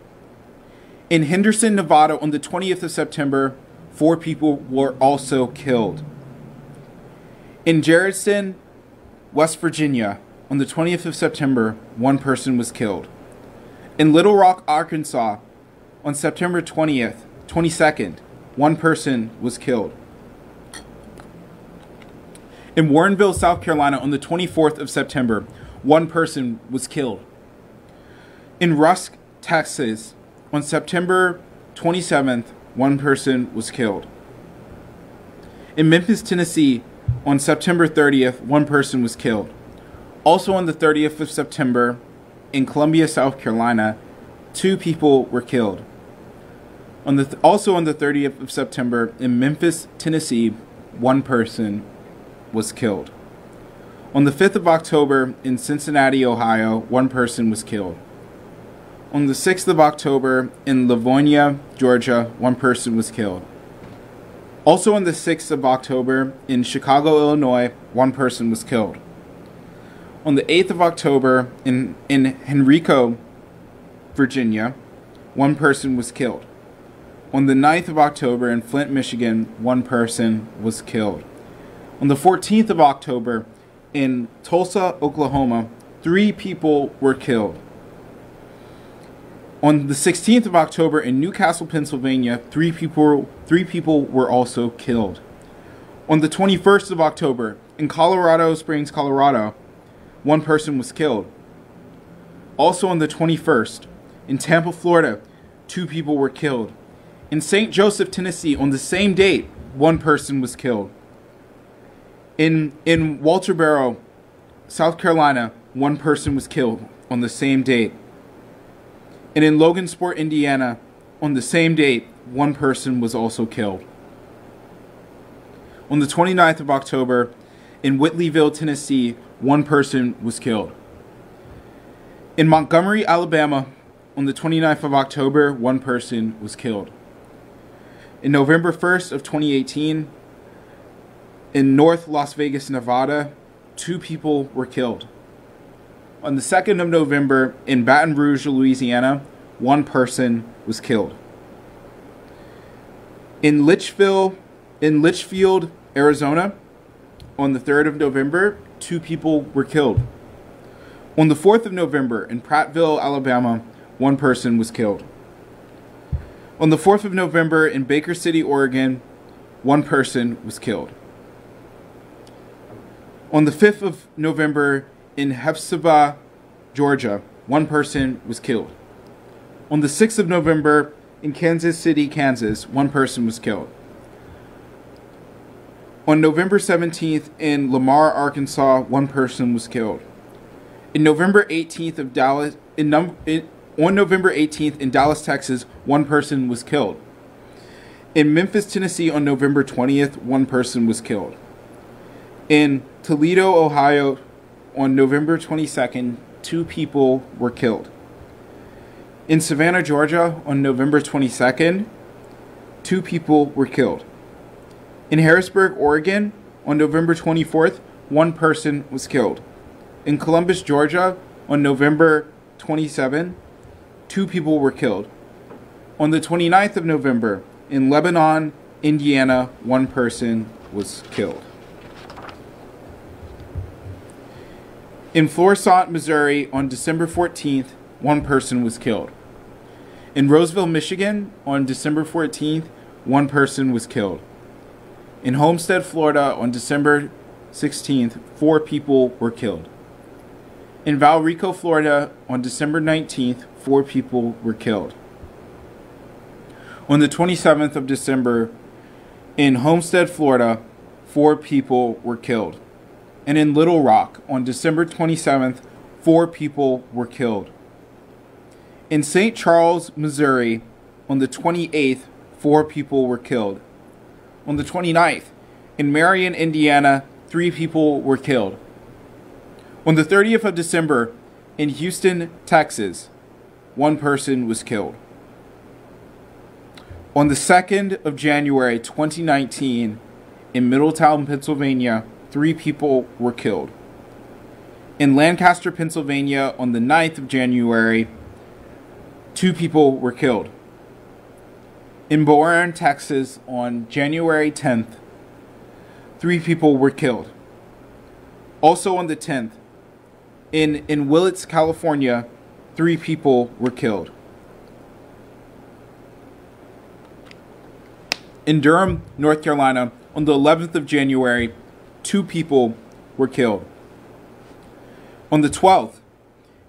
In Henderson, Nevada, on the 20th of September, 4 people were also killed. In Jarretson, West Virginia, on the 20th of September, 1 person was killed. In Little Rock, Arkansas, on September 22nd, 1 person was killed. In Warrenville, South Carolina, on the 24th of September, 1 person was killed. In Rusk, Texas, on September 27th, 1 person was killed. In Memphis, Tennessee, on September 30th, 1 person was killed. Also on the 30th of September, in Columbia, South Carolina, 2 people were killed. Also on the 30th of September, in Memphis, Tennessee, 1 person was killed. On the 5th of October, in Cincinnati, Ohio, 1 person was killed. On the 6th of October, in Livonia, Georgia, 1 person was killed. Also on the 6th of October, in Chicago, Illinois, 1 person was killed. On the 8th of October, in Henrico, Virginia, 1 person was killed. On the 9th of October, in Flint, Michigan, 1 person was killed. On the 14th of October, in Tulsa, Oklahoma, 3 people were killed. On the 16th of October, in Newcastle, Pennsylvania, 3 people were also killed. On the 21st of October, in Colorado Springs, Colorado, 1 person was killed. Also on the 21st, in Tampa, Florida, 2 people were killed. In St. Joseph, Tennessee, on the same date, 1 person was killed. In Walterboro, South Carolina, 1 person was killed on the same date. And in Logansport, Indiana, on the same date, 1 person was also killed. On the 29th of October, in Whitleyville, Tennessee, 1 person was killed. In Montgomery, Alabama, on the 29th of October, 1 person was killed. In November 1st of 2018, in North Las Vegas, Nevada, 2 people were killed. On the 2nd of November, in Baton Rouge, Louisiana, 1 person was killed. In Litchfield, Arizona, on the 3rd of November, 2 people were killed. On the 4th of November, in Prattville, Alabama, 1 person was killed. On the 4th of November, in Baker City, Oregon, 1 person was killed. On the 5th of November, in Hephzibah, Georgia, 1 person was killed. On the 6th of November, in Kansas City, Kansas, 1 person was killed. On November 17th, in Lamar, Arkansas, 1 person was killed. On November 18th, in Dallas, Texas, 1 person was killed. In Memphis, Tennessee, on November 20th, 1 person was killed. In Toledo, Ohio, on November 22nd, 2 people were killed. In Savannah, Georgia, on November 22nd, 2 people were killed. In Harrisburg, Oregon, on November 24th, 1 person was killed. In Columbus, Georgia, on November 27th, 2 people were killed. On the 29th of November, in Lebanon, Indiana, 1 person was killed. In Florissant, Missouri, on December 14th, 1 person was killed. In Roseville, Michigan, on December 14th, 1 person was killed. In Homestead, Florida, on December 16th, 4 people were killed. In Valrico, Florida, on December 19th, 4 people were killed. On the 27th of December, in Homestead, Florida, 4 people were killed. And in Little Rock, on December 27th, 4 people were killed. In St. Charles, Missouri, on the 28th, 4 people were killed. On the 29th, in Marion, Indiana, 3 people were killed. On the 30th of December, in Houston, Texas, 1 person was killed. On the 2nd of January, 2019, in Middletown, Pennsylvania, 3 people were killed. In Lancaster, Pennsylvania, on the 9th of January, 2 people were killed. In Boerne, Texas, on January 10th, 3 people were killed. Also on the 10th, in Willits, California, 3 people were killed. In Durham, North Carolina, on the 11th of January, 2 people were killed. On the 12th,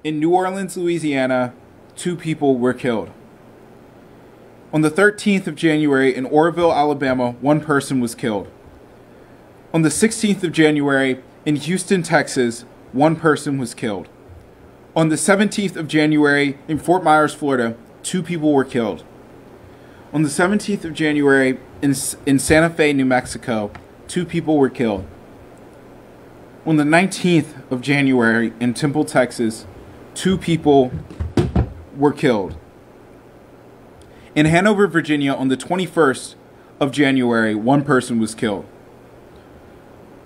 in New Orleans, Louisiana, 2 people were killed. On the 13th of January, in Orrville, Alabama, 1 person was killed. On the 16th of January, in Houston, Texas, 1 person was killed. On the 17th of January, in Fort Myers, Florida, 2 people were killed. On the 17th of January, in Santa Fe, New Mexico, 2 people were killed. On the 19th of January, in Temple, Texas, 2 people were killed. In Hanover, Virginia, on the 21st of January, 1 person was killed.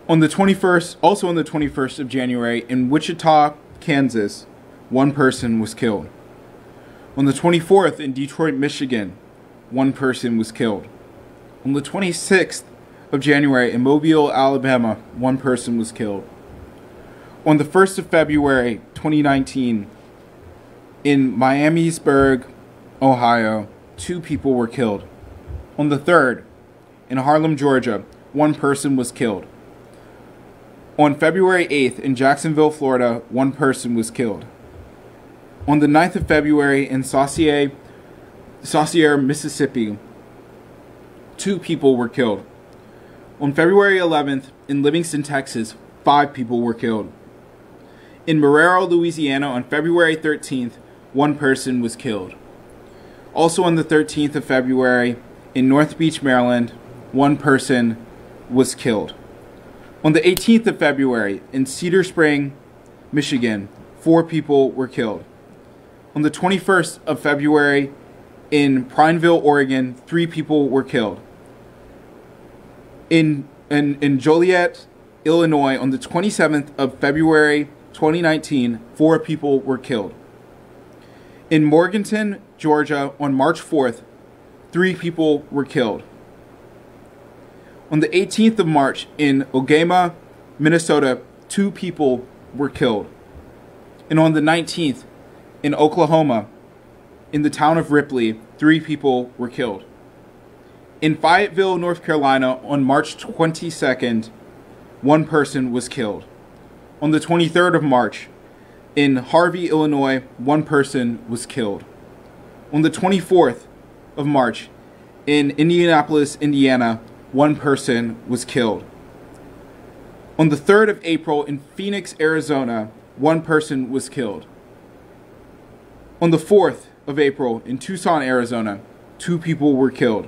On the 21st of January, in Wichita, Kansas, 1 person was killed. On the 24th, in Detroit, Michigan, 1 person was killed. On the 26th of January, in Mobile, Alabama, 1 person was killed. On the 1st of February, 2019, in Miamisburg, Ohio, 2 people were killed. On the 3rd, in Harlem, Georgia, 1 person was killed. On February 8th, in Jacksonville, Florida, 1 person was killed. On the 9th of February, in Saucier, Mississippi, 2 people were killed. On February 11th, in Livingston, Texas, 5 people were killed. In Marrero, Louisiana, on February 13th, 1 person was killed. Also on the 13th of February, in North Beach, Maryland, 1 person was killed. On the 18th of February, in Cedar Spring, Michigan, 4 people were killed. On the 21st of February, in Prineville, Oregon, 3 people were killed. In Joliet, Illinois, on the 27th of February, 2019, 4 people were killed. In Morganton, Georgia, on March 4th, 3 people were killed. On the 18th of March, in Ogama, Minnesota, 2 people were killed. And on the 19th, in Oklahoma, in the town of Ripley, 3 people were killed. In Fayetteville, North Carolina, on March 22nd, 1 person was killed. On the 23rd of March, in Harvey, Illinois, 1 person was killed. On the 24th of March, in Indianapolis, Indiana, 1 person was killed. On the 3rd of April, in Phoenix, Arizona, 1 person was killed. On the 4th of April, in Tucson, Arizona, 2 people were killed.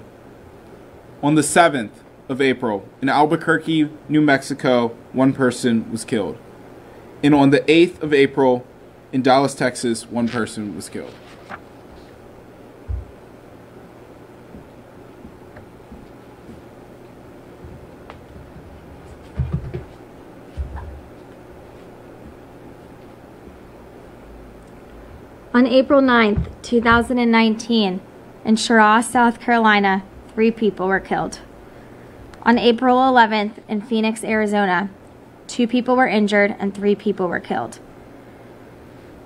On the 7th of April, in Albuquerque, New Mexico, 1 person was killed. And on the 8th of April, in Dallas, Texas, 1 person was killed. On April 9th, 2019, in Cheraw, South Carolina, 3 people were killed. On April 11th, in Phoenix, Arizona, 2 people were injured and 3 people were killed.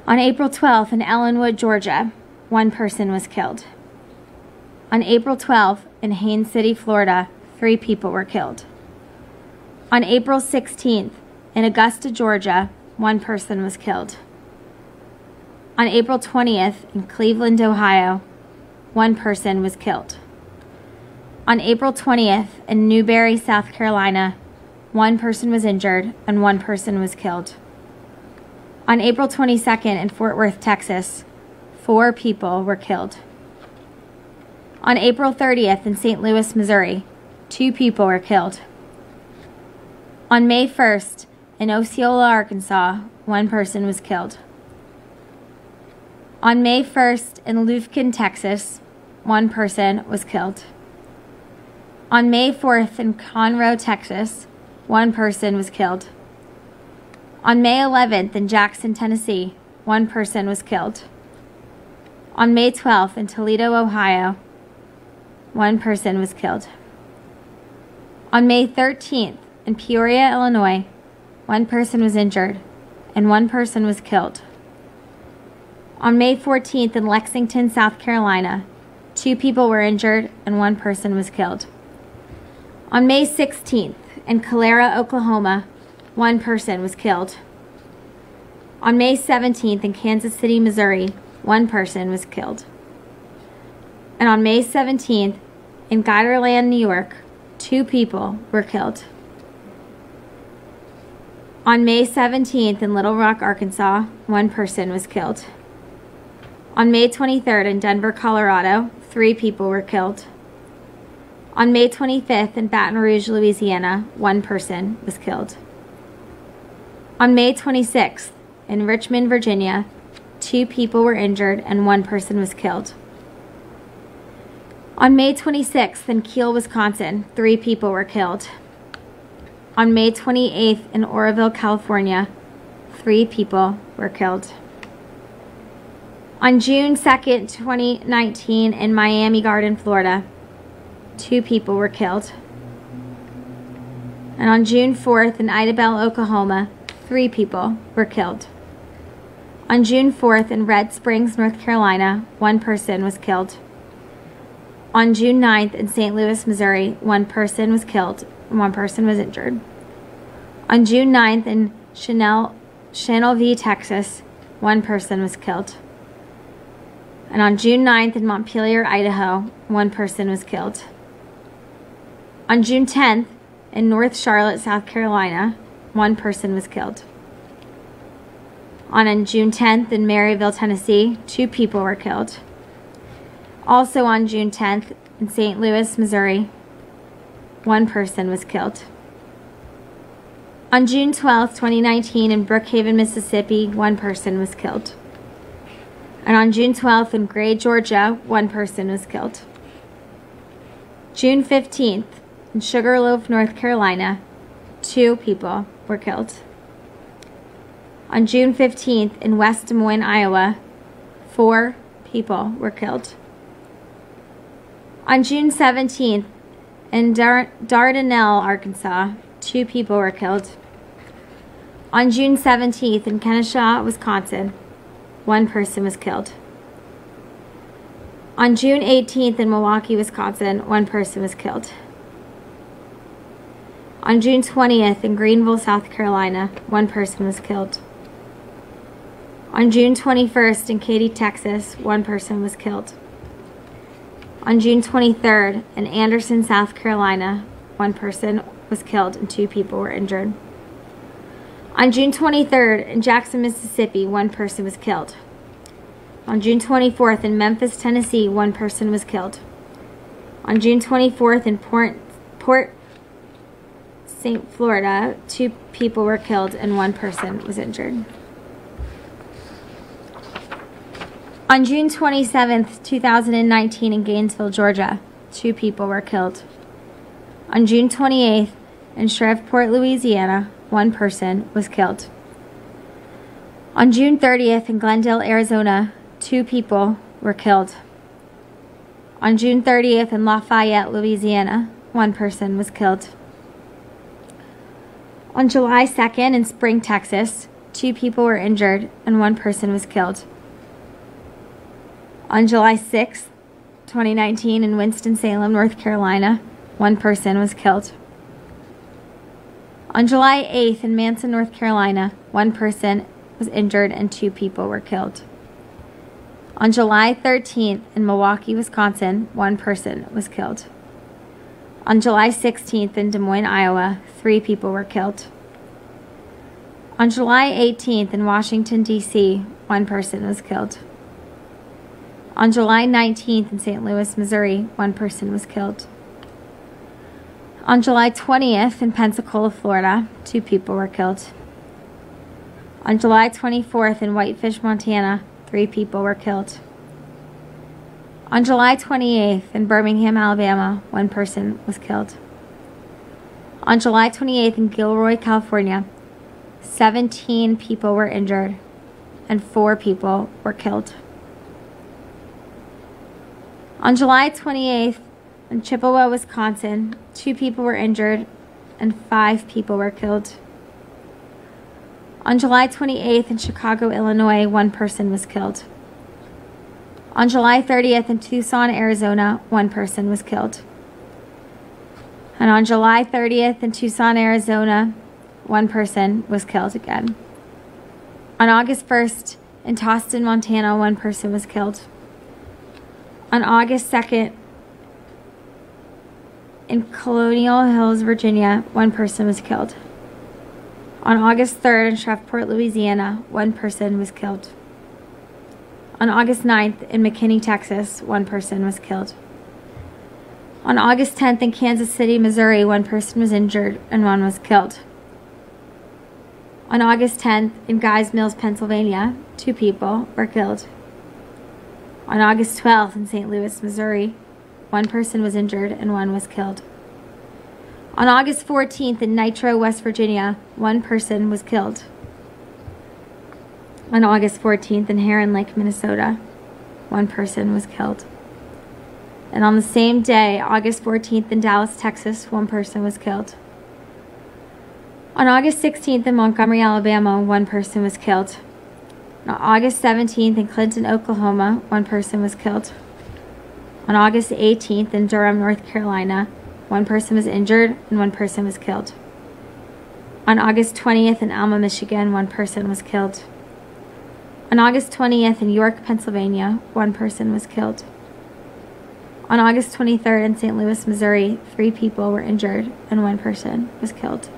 On April 12th, in Ellenwood, Georgia, 1 person was killed. On April 12th, in Haines City, Florida, 3 people were killed. On April 16th, in Augusta, Georgia, 1 person was killed. On April 20th, in Cleveland, Ohio, 1 person was killed. On April 20th, in Newberry, South Carolina, 1 person was injured and 1 person was killed. On April 22nd, in Fort Worth, Texas, 4 people were killed. On April 30th, in St. Louis, Missouri, 2 people were killed. On May 1st, in Osceola, Arkansas, 1 person was killed. On May 1st, in Lufkin, Texas, 1 person was killed. On May 4th, in Conroe, Texas, 1 person was killed. On May 11th in Jackson, Tennessee, 1 person was killed. On May 12th in Toledo, Ohio, 1 person was killed. On May 13th in Peoria, Illinois, 1 person was injured and 1 person was killed. On May 14th in Lexington, South Carolina, 2 people were injured and 1 person was killed. On May 16th in Calera, Oklahoma, 1 person was killed. On May 17th in Kansas City, Missouri, 1 person was killed. And on May 17th in Guiderland, New York, 2 people were killed. On May 17th in Little Rock, Arkansas, 1 person was killed. On May 23rd in Denver, Colorado, 3 people were killed. On May 25th in Baton Rouge, Louisiana, 1 person was killed. On May 26th in Richmond, Virginia, 2 people were injured and 1 person was killed. On May 26th in Kiel, Wisconsin, 3 people were killed. On May 28th in Oroville, California, 3 people were killed. On June 2nd, 2019 in Miami Garden, Florida, 2 people were killed. And on June 4th in Idabel, Oklahoma, 3 people were killed. On June 4th in Red Springs, North Carolina, 1 person was killed. On June 9th in St. Louis, Missouri, 1 person was killed and 1 person was injured. On June 9th in Channelview, Texas, 1 person was killed. And on June 9th in Montpelier, Idaho, 1 person was killed. On June 10th in North Charlotte, South Carolina, 1 person was killed. On June 10th in Maryville, Tennessee, 2 people were killed. Also on June 10th in St. Louis, Missouri, 1 person was killed. On June 12th, 2019 in Brookhaven, Mississippi, 1 person was killed. And on June 12th in Gray, Georgia, 1 person was killed. June 15th in Sugarloaf, North Carolina, 2 people were killed. On June 15th in West Des Moines, Iowa, 4 people were killed. On June 17th in Dardanelle, Arkansas, 2 people were killed. On June 17th in Kenosha, Wisconsin, 1 person was killed. On June 18th in Milwaukee, Wisconsin, 1 person was killed. On June 20th in Greenville, South Carolina, 1 person was killed. On June 21st in Katy, Texas, 1 person was killed. On June 23rd in Anderson, South Carolina, 1 person was killed and 2 people were injured. On June 23rd in Jackson, Mississippi, 1 person was killed. On June 24th in Memphis, Tennessee, 1 person was killed. On June 24th in Port St. Florida, 2 people were killed and 1 person was injured. On June 27th, 2019 in Gainesville, Georgia, 2 people were killed. On June 28th in Shreveport, Louisiana, 1 person was killed. On June 30th in Glendale, Arizona, 2 people were killed. On June 30th in Lafayette, Louisiana, 1 person was killed. On July 2nd in Spring, Texas, 2 people were injured and 1 person was killed. On July 6th, 2019 in Winston-Salem, North Carolina, 1 person was killed. On July 8th in Manson, North Carolina, 1 person was injured and 2 people were killed. On July 13th in Milwaukee, Wisconsin, 1 person was killed. On July 16th in Des Moines, Iowa, 3 people were killed. On July 18th in Washington, D.C., 1 person was killed. On July 19th in St. Louis, Missouri, 1 person was killed. On July 20th in Pensacola, Florida, 2 people were killed. On July 24th in Whitefish, Montana, 3 people were killed. On July 28th in Birmingham, Alabama, 1 person was killed. On July 28th in Gilroy, California, 17 people were injured, and 4 people were killed. On July 28th, in Chippewa, Wisconsin, 2 people were injured, and 5 people were killed. On July 28th, in Chicago, Illinois, 1 person was killed. On July 30th, in Tucson, Arizona, 1 person was killed. And on July 30th, in Tucson, Arizona, 1 person was killed again. On August 1st, in Toston, Montana, 1 person was killed. On August 2nd, in Colonial Hills, Virginia, 1 person was killed. On August 3rd, in Shreveport, Louisiana, 1 person was killed. On August 9th, in McKinney, Texas, 1 person was killed. On August 10th, in Kansas City, Missouri, 1 person was injured and 1 was killed. On August 10th, in Guys Mills, Pennsylvania, 2 people were killed. On August 12th, in St. Louis, Missouri, 1 person was injured and 1 was killed. On August 14th, in Nitro, West Virginia, 1 person was killed. On August 14th, in Heron Lake, Minnesota, 1 person was killed. And on the same day, August 14th, in Dallas, Texas, 1 person was killed. On August 16th, in Montgomery, Alabama, 1 person was killed. On August 17th, in Clinton, Oklahoma, 1 person was killed. On August 18th, in Durham, North Carolina, 1 person was injured and 1 person was killed. On August 20th, in Alma, Michigan, 1 person was killed. On August 20th, in York, Pennsylvania, 1 person was killed. On August 23rd, in St. Louis, Missouri, 3 people were injured and 1 person was killed.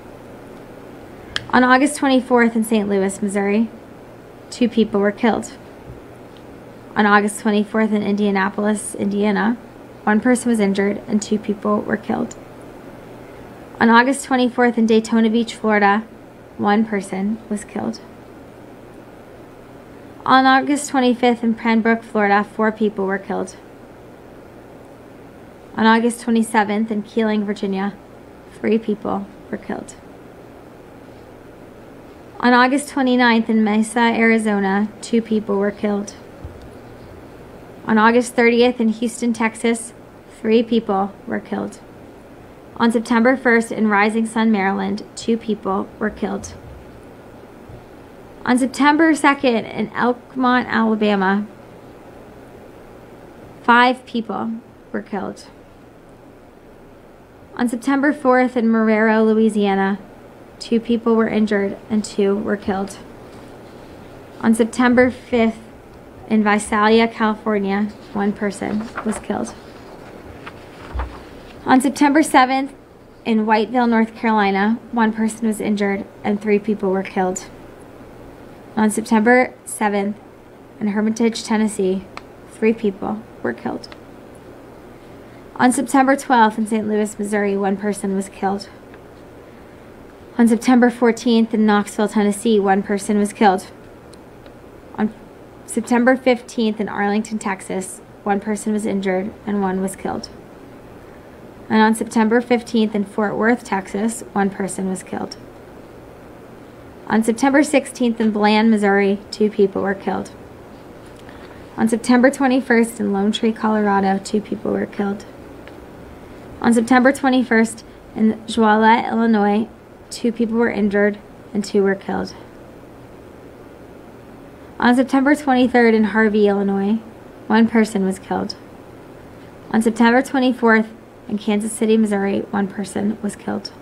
On August 24th, in St. Louis, Missouri, 2 people were killed. On August 24th, in Indianapolis, Indiana, 1 person was injured and 2 people were killed. On August 24th, in Daytona Beach, Florida, 1 person was killed. On August 25th, in Pembroke, Florida, 4 people were killed. On August 27th, in Keeling, Virginia, 3 people were killed. On August 29th, in Mesa, Arizona, 2 people were killed. On August 30th, in Houston, Texas, 3 people were killed. On September 1st, in Rising Sun, Maryland, 2 people were killed. On September 2nd, in Elkmont, Alabama, 5 people were killed. On September 4th, in Marrero, Louisiana, 2 people were injured and 2 were killed. On September 5th, in Visalia, California, 1 person was killed. On September 7th, in Whiteville, North Carolina, 1 person was injured and 3 people were killed. On September 7th, in Hermitage, Tennessee, 3 people were killed. On September 12th, in St. Louis, Missouri, 1 person was killed. On September 14th, in Knoxville, Tennessee, 1 person was killed. On September 15th, in Arlington, Texas, 1 person was injured and 1 was killed. And on September 15th, in Fort Worth, Texas, 1 person was killed. On September 16th, in Bland, Missouri, 2 people were killed. On September 21st, in Lone Tree, Colorado, 2 people were killed. On September 21st, in Joliet, Illinois, 2 people were injured and 2 were killed. On September 23rd, in Harvey, Illinois, 1 person was killed. On September 24th, in Kansas City, Missouri, 1 person was killed.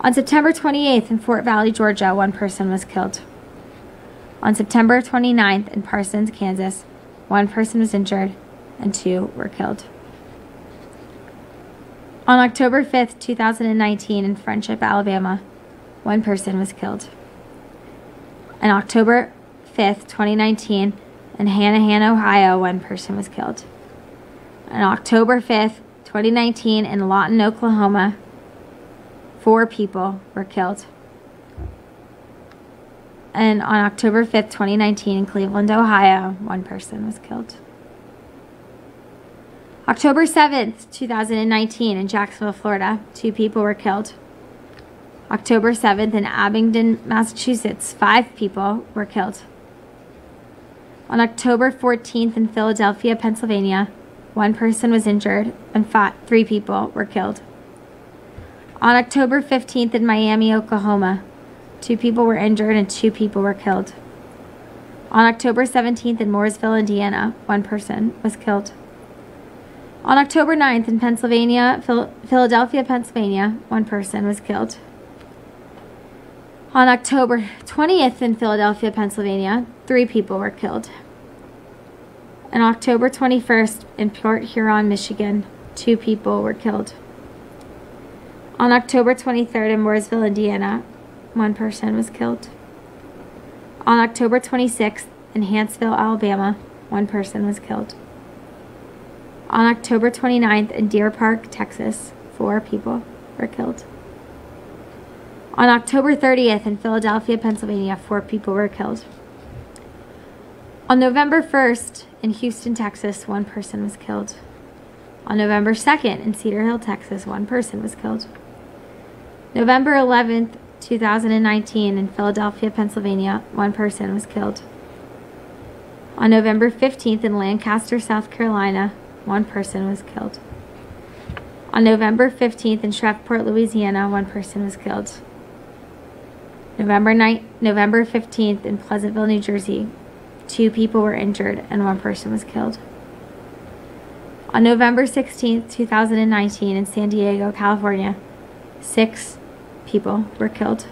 On September 28th, in Fort Valley, Georgia, 1 person was killed. On September 29th, in Parsons, Kansas, 1 person was injured and 2 were killed. On October 5th, 2019, in Friendship, Alabama, 1 person was killed. On October 5th, 2019, in Hanahan, Ohio, 1 person was killed. On October 5th, 2019, in Lawton, Oklahoma, 4 people were killed. And on October 5th, 2019, in Cleveland, Ohio, 1 person was killed. October 7th, 2019, in Jacksonville, Florida, 2 people were killed. October 7th in Abingdon, Massachusetts, 5 people were killed. On October 14th in Philadelphia, Pennsylvania, 1 person was injured and 3 people were killed. On October 15th in Miami, Oklahoma, 2 people were injured and 2 people were killed. On October 17th in Mooresville, Indiana, 1 person was killed. On October 9th in Philadelphia, Pennsylvania, 1 person was killed. On October 20th in Philadelphia, Pennsylvania, 3 people were killed. On October 21st in Port Huron, Michigan, 2 people were killed. On October 23rd in Mooresville, Indiana, 1 person was killed. On October 26th in Huntsville, Alabama, 1 person was killed. On October 29th in Deer Park, Texas, 4 people were killed. On October 30th in Philadelphia, Pennsylvania, 4 people were killed. On November 1st in Houston, Texas, 1 person was killed. On November 2nd in Cedar Hill, Texas, 1 person was killed. November 11th, 2019 in Philadelphia, Pennsylvania, 1 person was killed. On November 15th in Lancaster, South Carolina, 1 person was killed. On November 15th in Shreveport, Louisiana, 1 person was killed. November 15th in Pleasantville, New Jersey, 2 people were injured and 1 person was killed. On November 16th, 2019 in San Diego, California, 6 people were killed.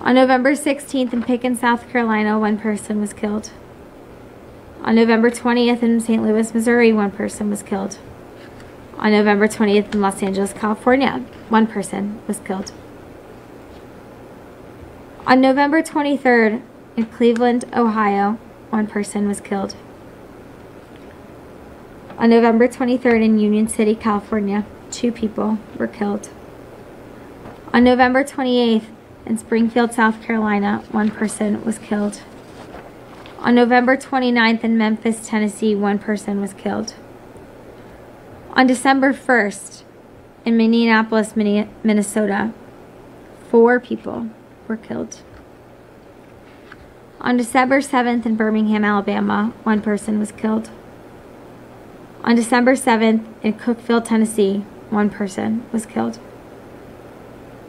On November 16th in Pickens, South Carolina, 1 person was killed. On November 20th in St. Louis, Missouri, 1 person was killed. On November 20th in Los Angeles, California, 1 person was killed. On November 23rd in Cleveland, Ohio, 1 person was killed. On November 23rd in Union City, California, 2 people were killed. On November 28th in Springfield, South Carolina, 1 person was killed. On November 29th in Memphis, Tennessee, 1 person was killed. On December 1st in Minneapolis, Minnesota, 4 people were killed. On December 7th in Birmingham, Alabama, 1 person was killed. On December 7th in Cookeville, Tennessee, 1 person was killed.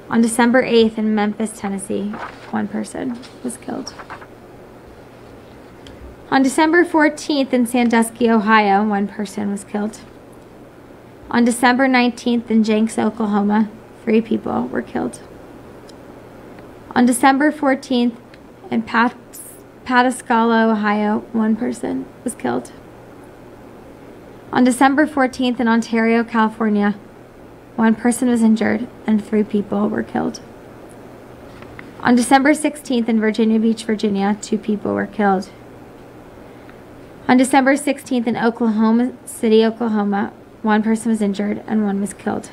On December 8th in Memphis, Tennessee, 1 person was killed. On December 14th in Sandusky, Ohio, 1 person was killed. On December 19th in Jenks, Oklahoma, 3 people were killed. On December 14th in Pataskala, Ohio, 1 person was killed. On December 14th in Ontario, California, 1 person was injured and 3 people were killed. On December 16th in Virginia Beach, Virginia, 2 people were killed. On December 16th in Oklahoma City, Oklahoma, 1 person was injured and 1 was killed.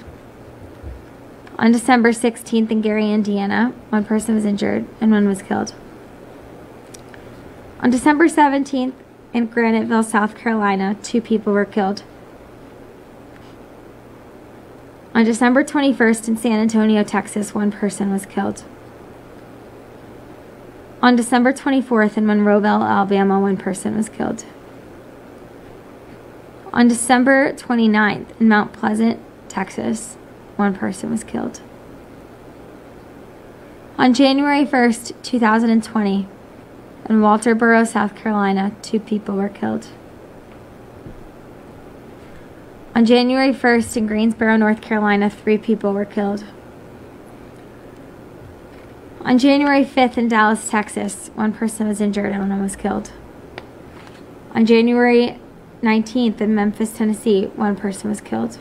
On December 16th in Gary, Indiana, 1 person was injured and 1 was killed. On December 17th in Graniteville, South Carolina, 2 people were killed. On December 21st in San Antonio, Texas, 1 person was killed. On December 24th in Monroeville, Alabama, 1 person was killed. On December 29th in Mount Pleasant, Texas, 1 person was killed. On January 1st, 2020, in Walterboro, South Carolina, 2 people were killed. On January 1st in Greensboro, North Carolina, 3 people were killed. On January 5th in Dallas, Texas, 1 person was injured and 1 was killed. On January 19th in Memphis, Tennessee, 1 person was killed.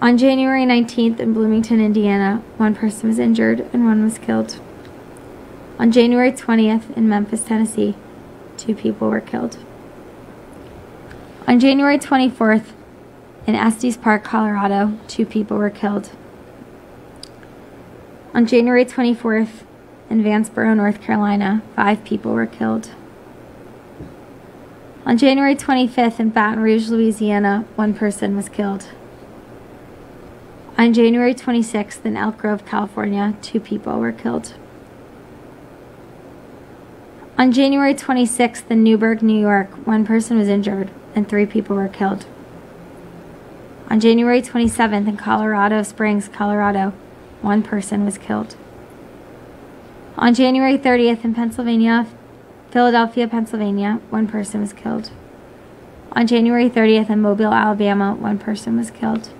On January 19th in Bloomington, Indiana, 1 person was injured and 1 was killed. On January 20th in Memphis, Tennessee, 2 people were killed. On January 24th in Estes Park, Colorado, 2 people were killed. On January 24th in Vanceboro, North Carolina, 5 people were killed. On January 25th in Baton Rouge, Louisiana, 1 person was killed. On January 26th in Elk Grove, California, 2 people were killed. On January 26th in Newburgh, New York, 1 person was injured and 3 people were killed. On January 27th in Colorado Springs, Colorado, 1 person was killed. On January 30th in Philadelphia, Pennsylvania, 1 person was killed. On January 30th in Mobile, Alabama, 1 person was killed.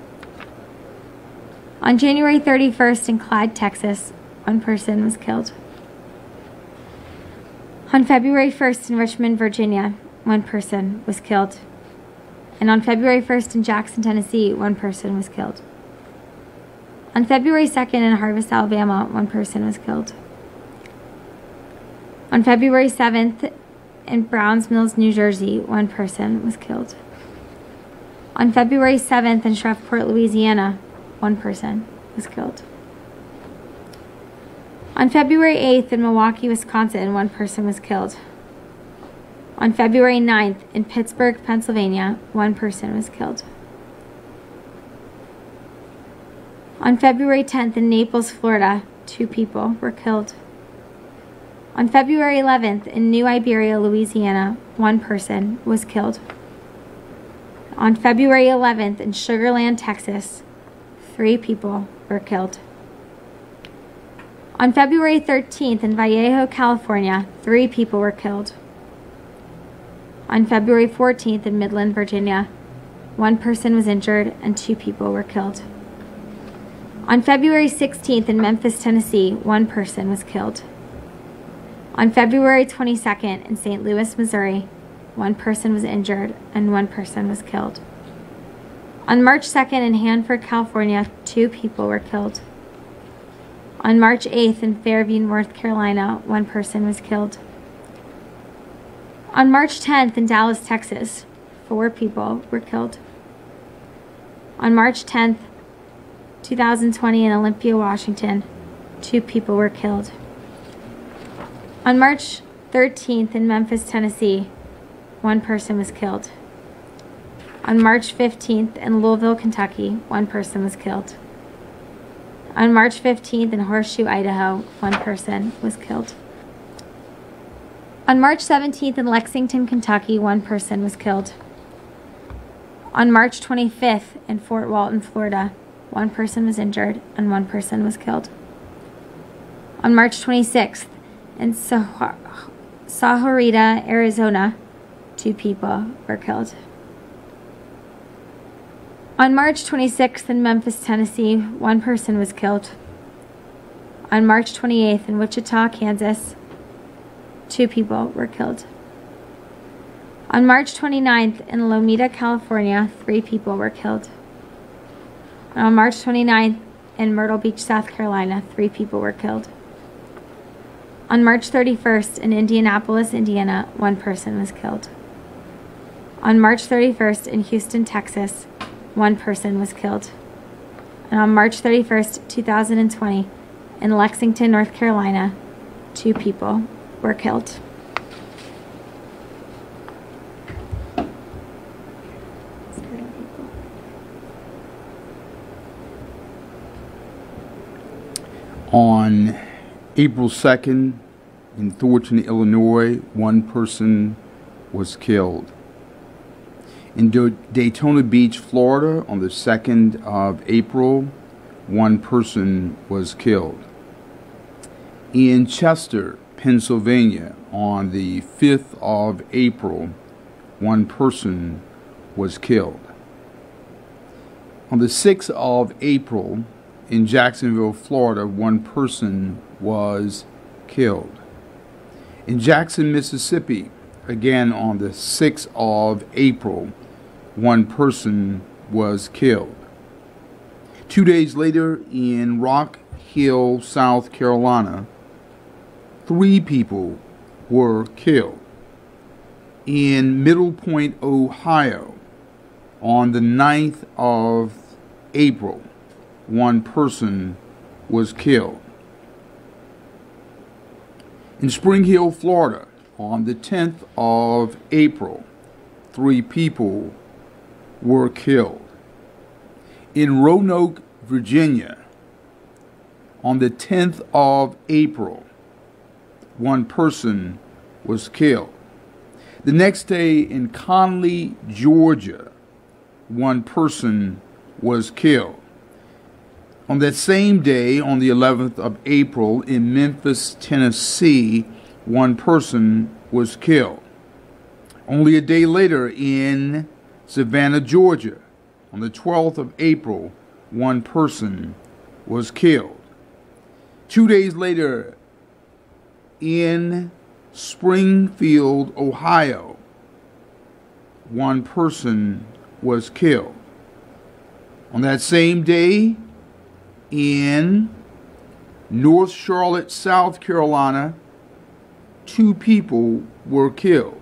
On January 31st in Clyde, Texas, 1 person was killed. On February 1st in Richmond, Virginia, 1 person was killed. And on February 1st in Jackson, Tennessee, 1 person was killed. On February 2nd in Harvest, Alabama, 1 person was killed. On February 7th in Browns Mills, New Jersey, 1 person was killed. On February 7th in Shreveport, Louisiana, 1 person was killed. On February 8th in Milwaukee, Wisconsin, 1 person was killed. On February 9th in Pittsburgh, Pennsylvania, 1 person was killed. On February 10th in Naples, Florida, 2 people were killed. On February 11th in New Iberia, Louisiana, 1 person was killed. On February 11th in Sugar Land, Texas, 3 people were killed. On February 13th in Vallejo, California, 3 people were killed. On February 14th in Midland, Virginia, 1 person was injured and 2 people were killed. On February 16th in Memphis, Tennessee, 1 person was killed. On February 22nd in St. Louis, Missouri, 1 person was injured and 1 person was killed. On March 2nd in Hanford, California, 2 people were killed. On March 8th in Fairview, North Carolina, 1 person was killed. On March 10th in Dallas, Texas, 4 people were killed. On March 10th, 2020 in Olympia, Washington, 2 people were killed. On March 13th in Memphis, Tennessee, 1 person was killed. On March 15th in Louisville, Kentucky, 1 person was killed. On March 15th in Horseshoe, Idaho, 1 person was killed. On March 17th in Lexington, Kentucky, 1 person was killed. On March 25th in Fort Walton, Florida, 1 person was injured and 1 person was killed. On March 26th in Sahuarita, Arizona, 2 people were killed. On March 26th in Memphis, Tennessee, 1 person was killed. On March 28th in Wichita, Kansas, 2 people were killed. On March 29th in Lomita, California, 3 people were killed. And on March 29th in Myrtle Beach, South Carolina, 3 people were killed. On March 31st in Indianapolis, Indiana, 1 person was killed. On March 31st in Houston, Texas, 1 person was killed. And on March 31st, 2020, in Lexington, North Carolina, 2 people were killed. On April 2nd in Thornton, Illinois, 1 person was killed. In Daytona Beach, Florida, on the 2nd of April, 1 person was killed. In Chester, Pennsylvania, on the 5th of April, 1 person was killed. On the 6th of April, in Jacksonville, Florida, 1 person was killed. In Jackson, Mississippi, again on the 6th of April, 1 person was killed. 2 days later, in Rock Hill, South Carolina, 3 people were killed. In Middle Point, Ohio, on the 9th of April, 1 person was killed. In Spring Hill, Florida, on the 10th of April, 3 people were killed. In Roanoke, Virginia, on the 10th of April, one person was killed. The next day in Conley, Georgia, one person was killed. On that same day, on the 11th of April, in Memphis, Tennessee, one person was killed. Only a day later, in Savannah, Georgia, on the 12th of April, one person was killed. 2 days later, in Springfield, Ohio, one person was killed. On that same day, in North Charlotte, South Carolina, 2 people were killed.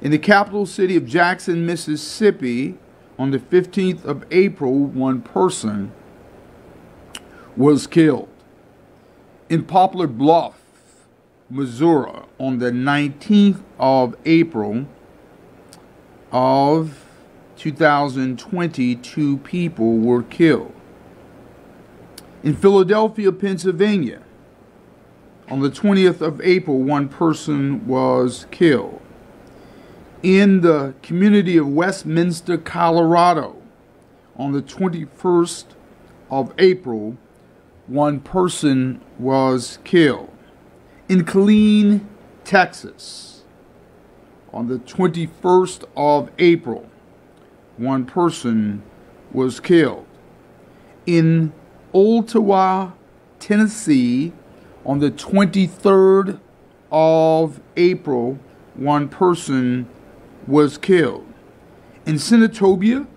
In the capital city of Jackson, Mississippi, on the 15th of April, one person was killed. In Poplar Bluff, Missouri, on the 19th of April of 2020, 2 people were killed. In Philadelphia, Pennsylvania, on the 20th of April, one person was killed. In the community of Westminster, Colorado, on the 21st of April, one person was killed. In Killeen, Texas, on the 21st of April, one person was killed. In Ottawa, Tennessee, on the 23rd of April, one person was killed. In Senatobia,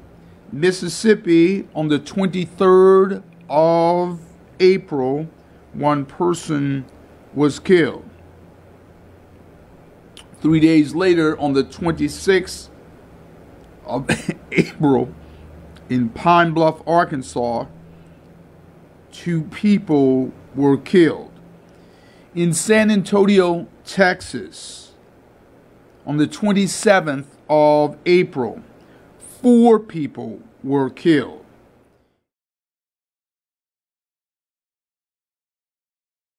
Mississippi, on the 23rd of April, one person was killed. 3 days later, on the 26th of April, in Pine Bluff, Arkansas, 2 people were killed. In San Antonio, Texas, on the 27th of April, 4 people were killed.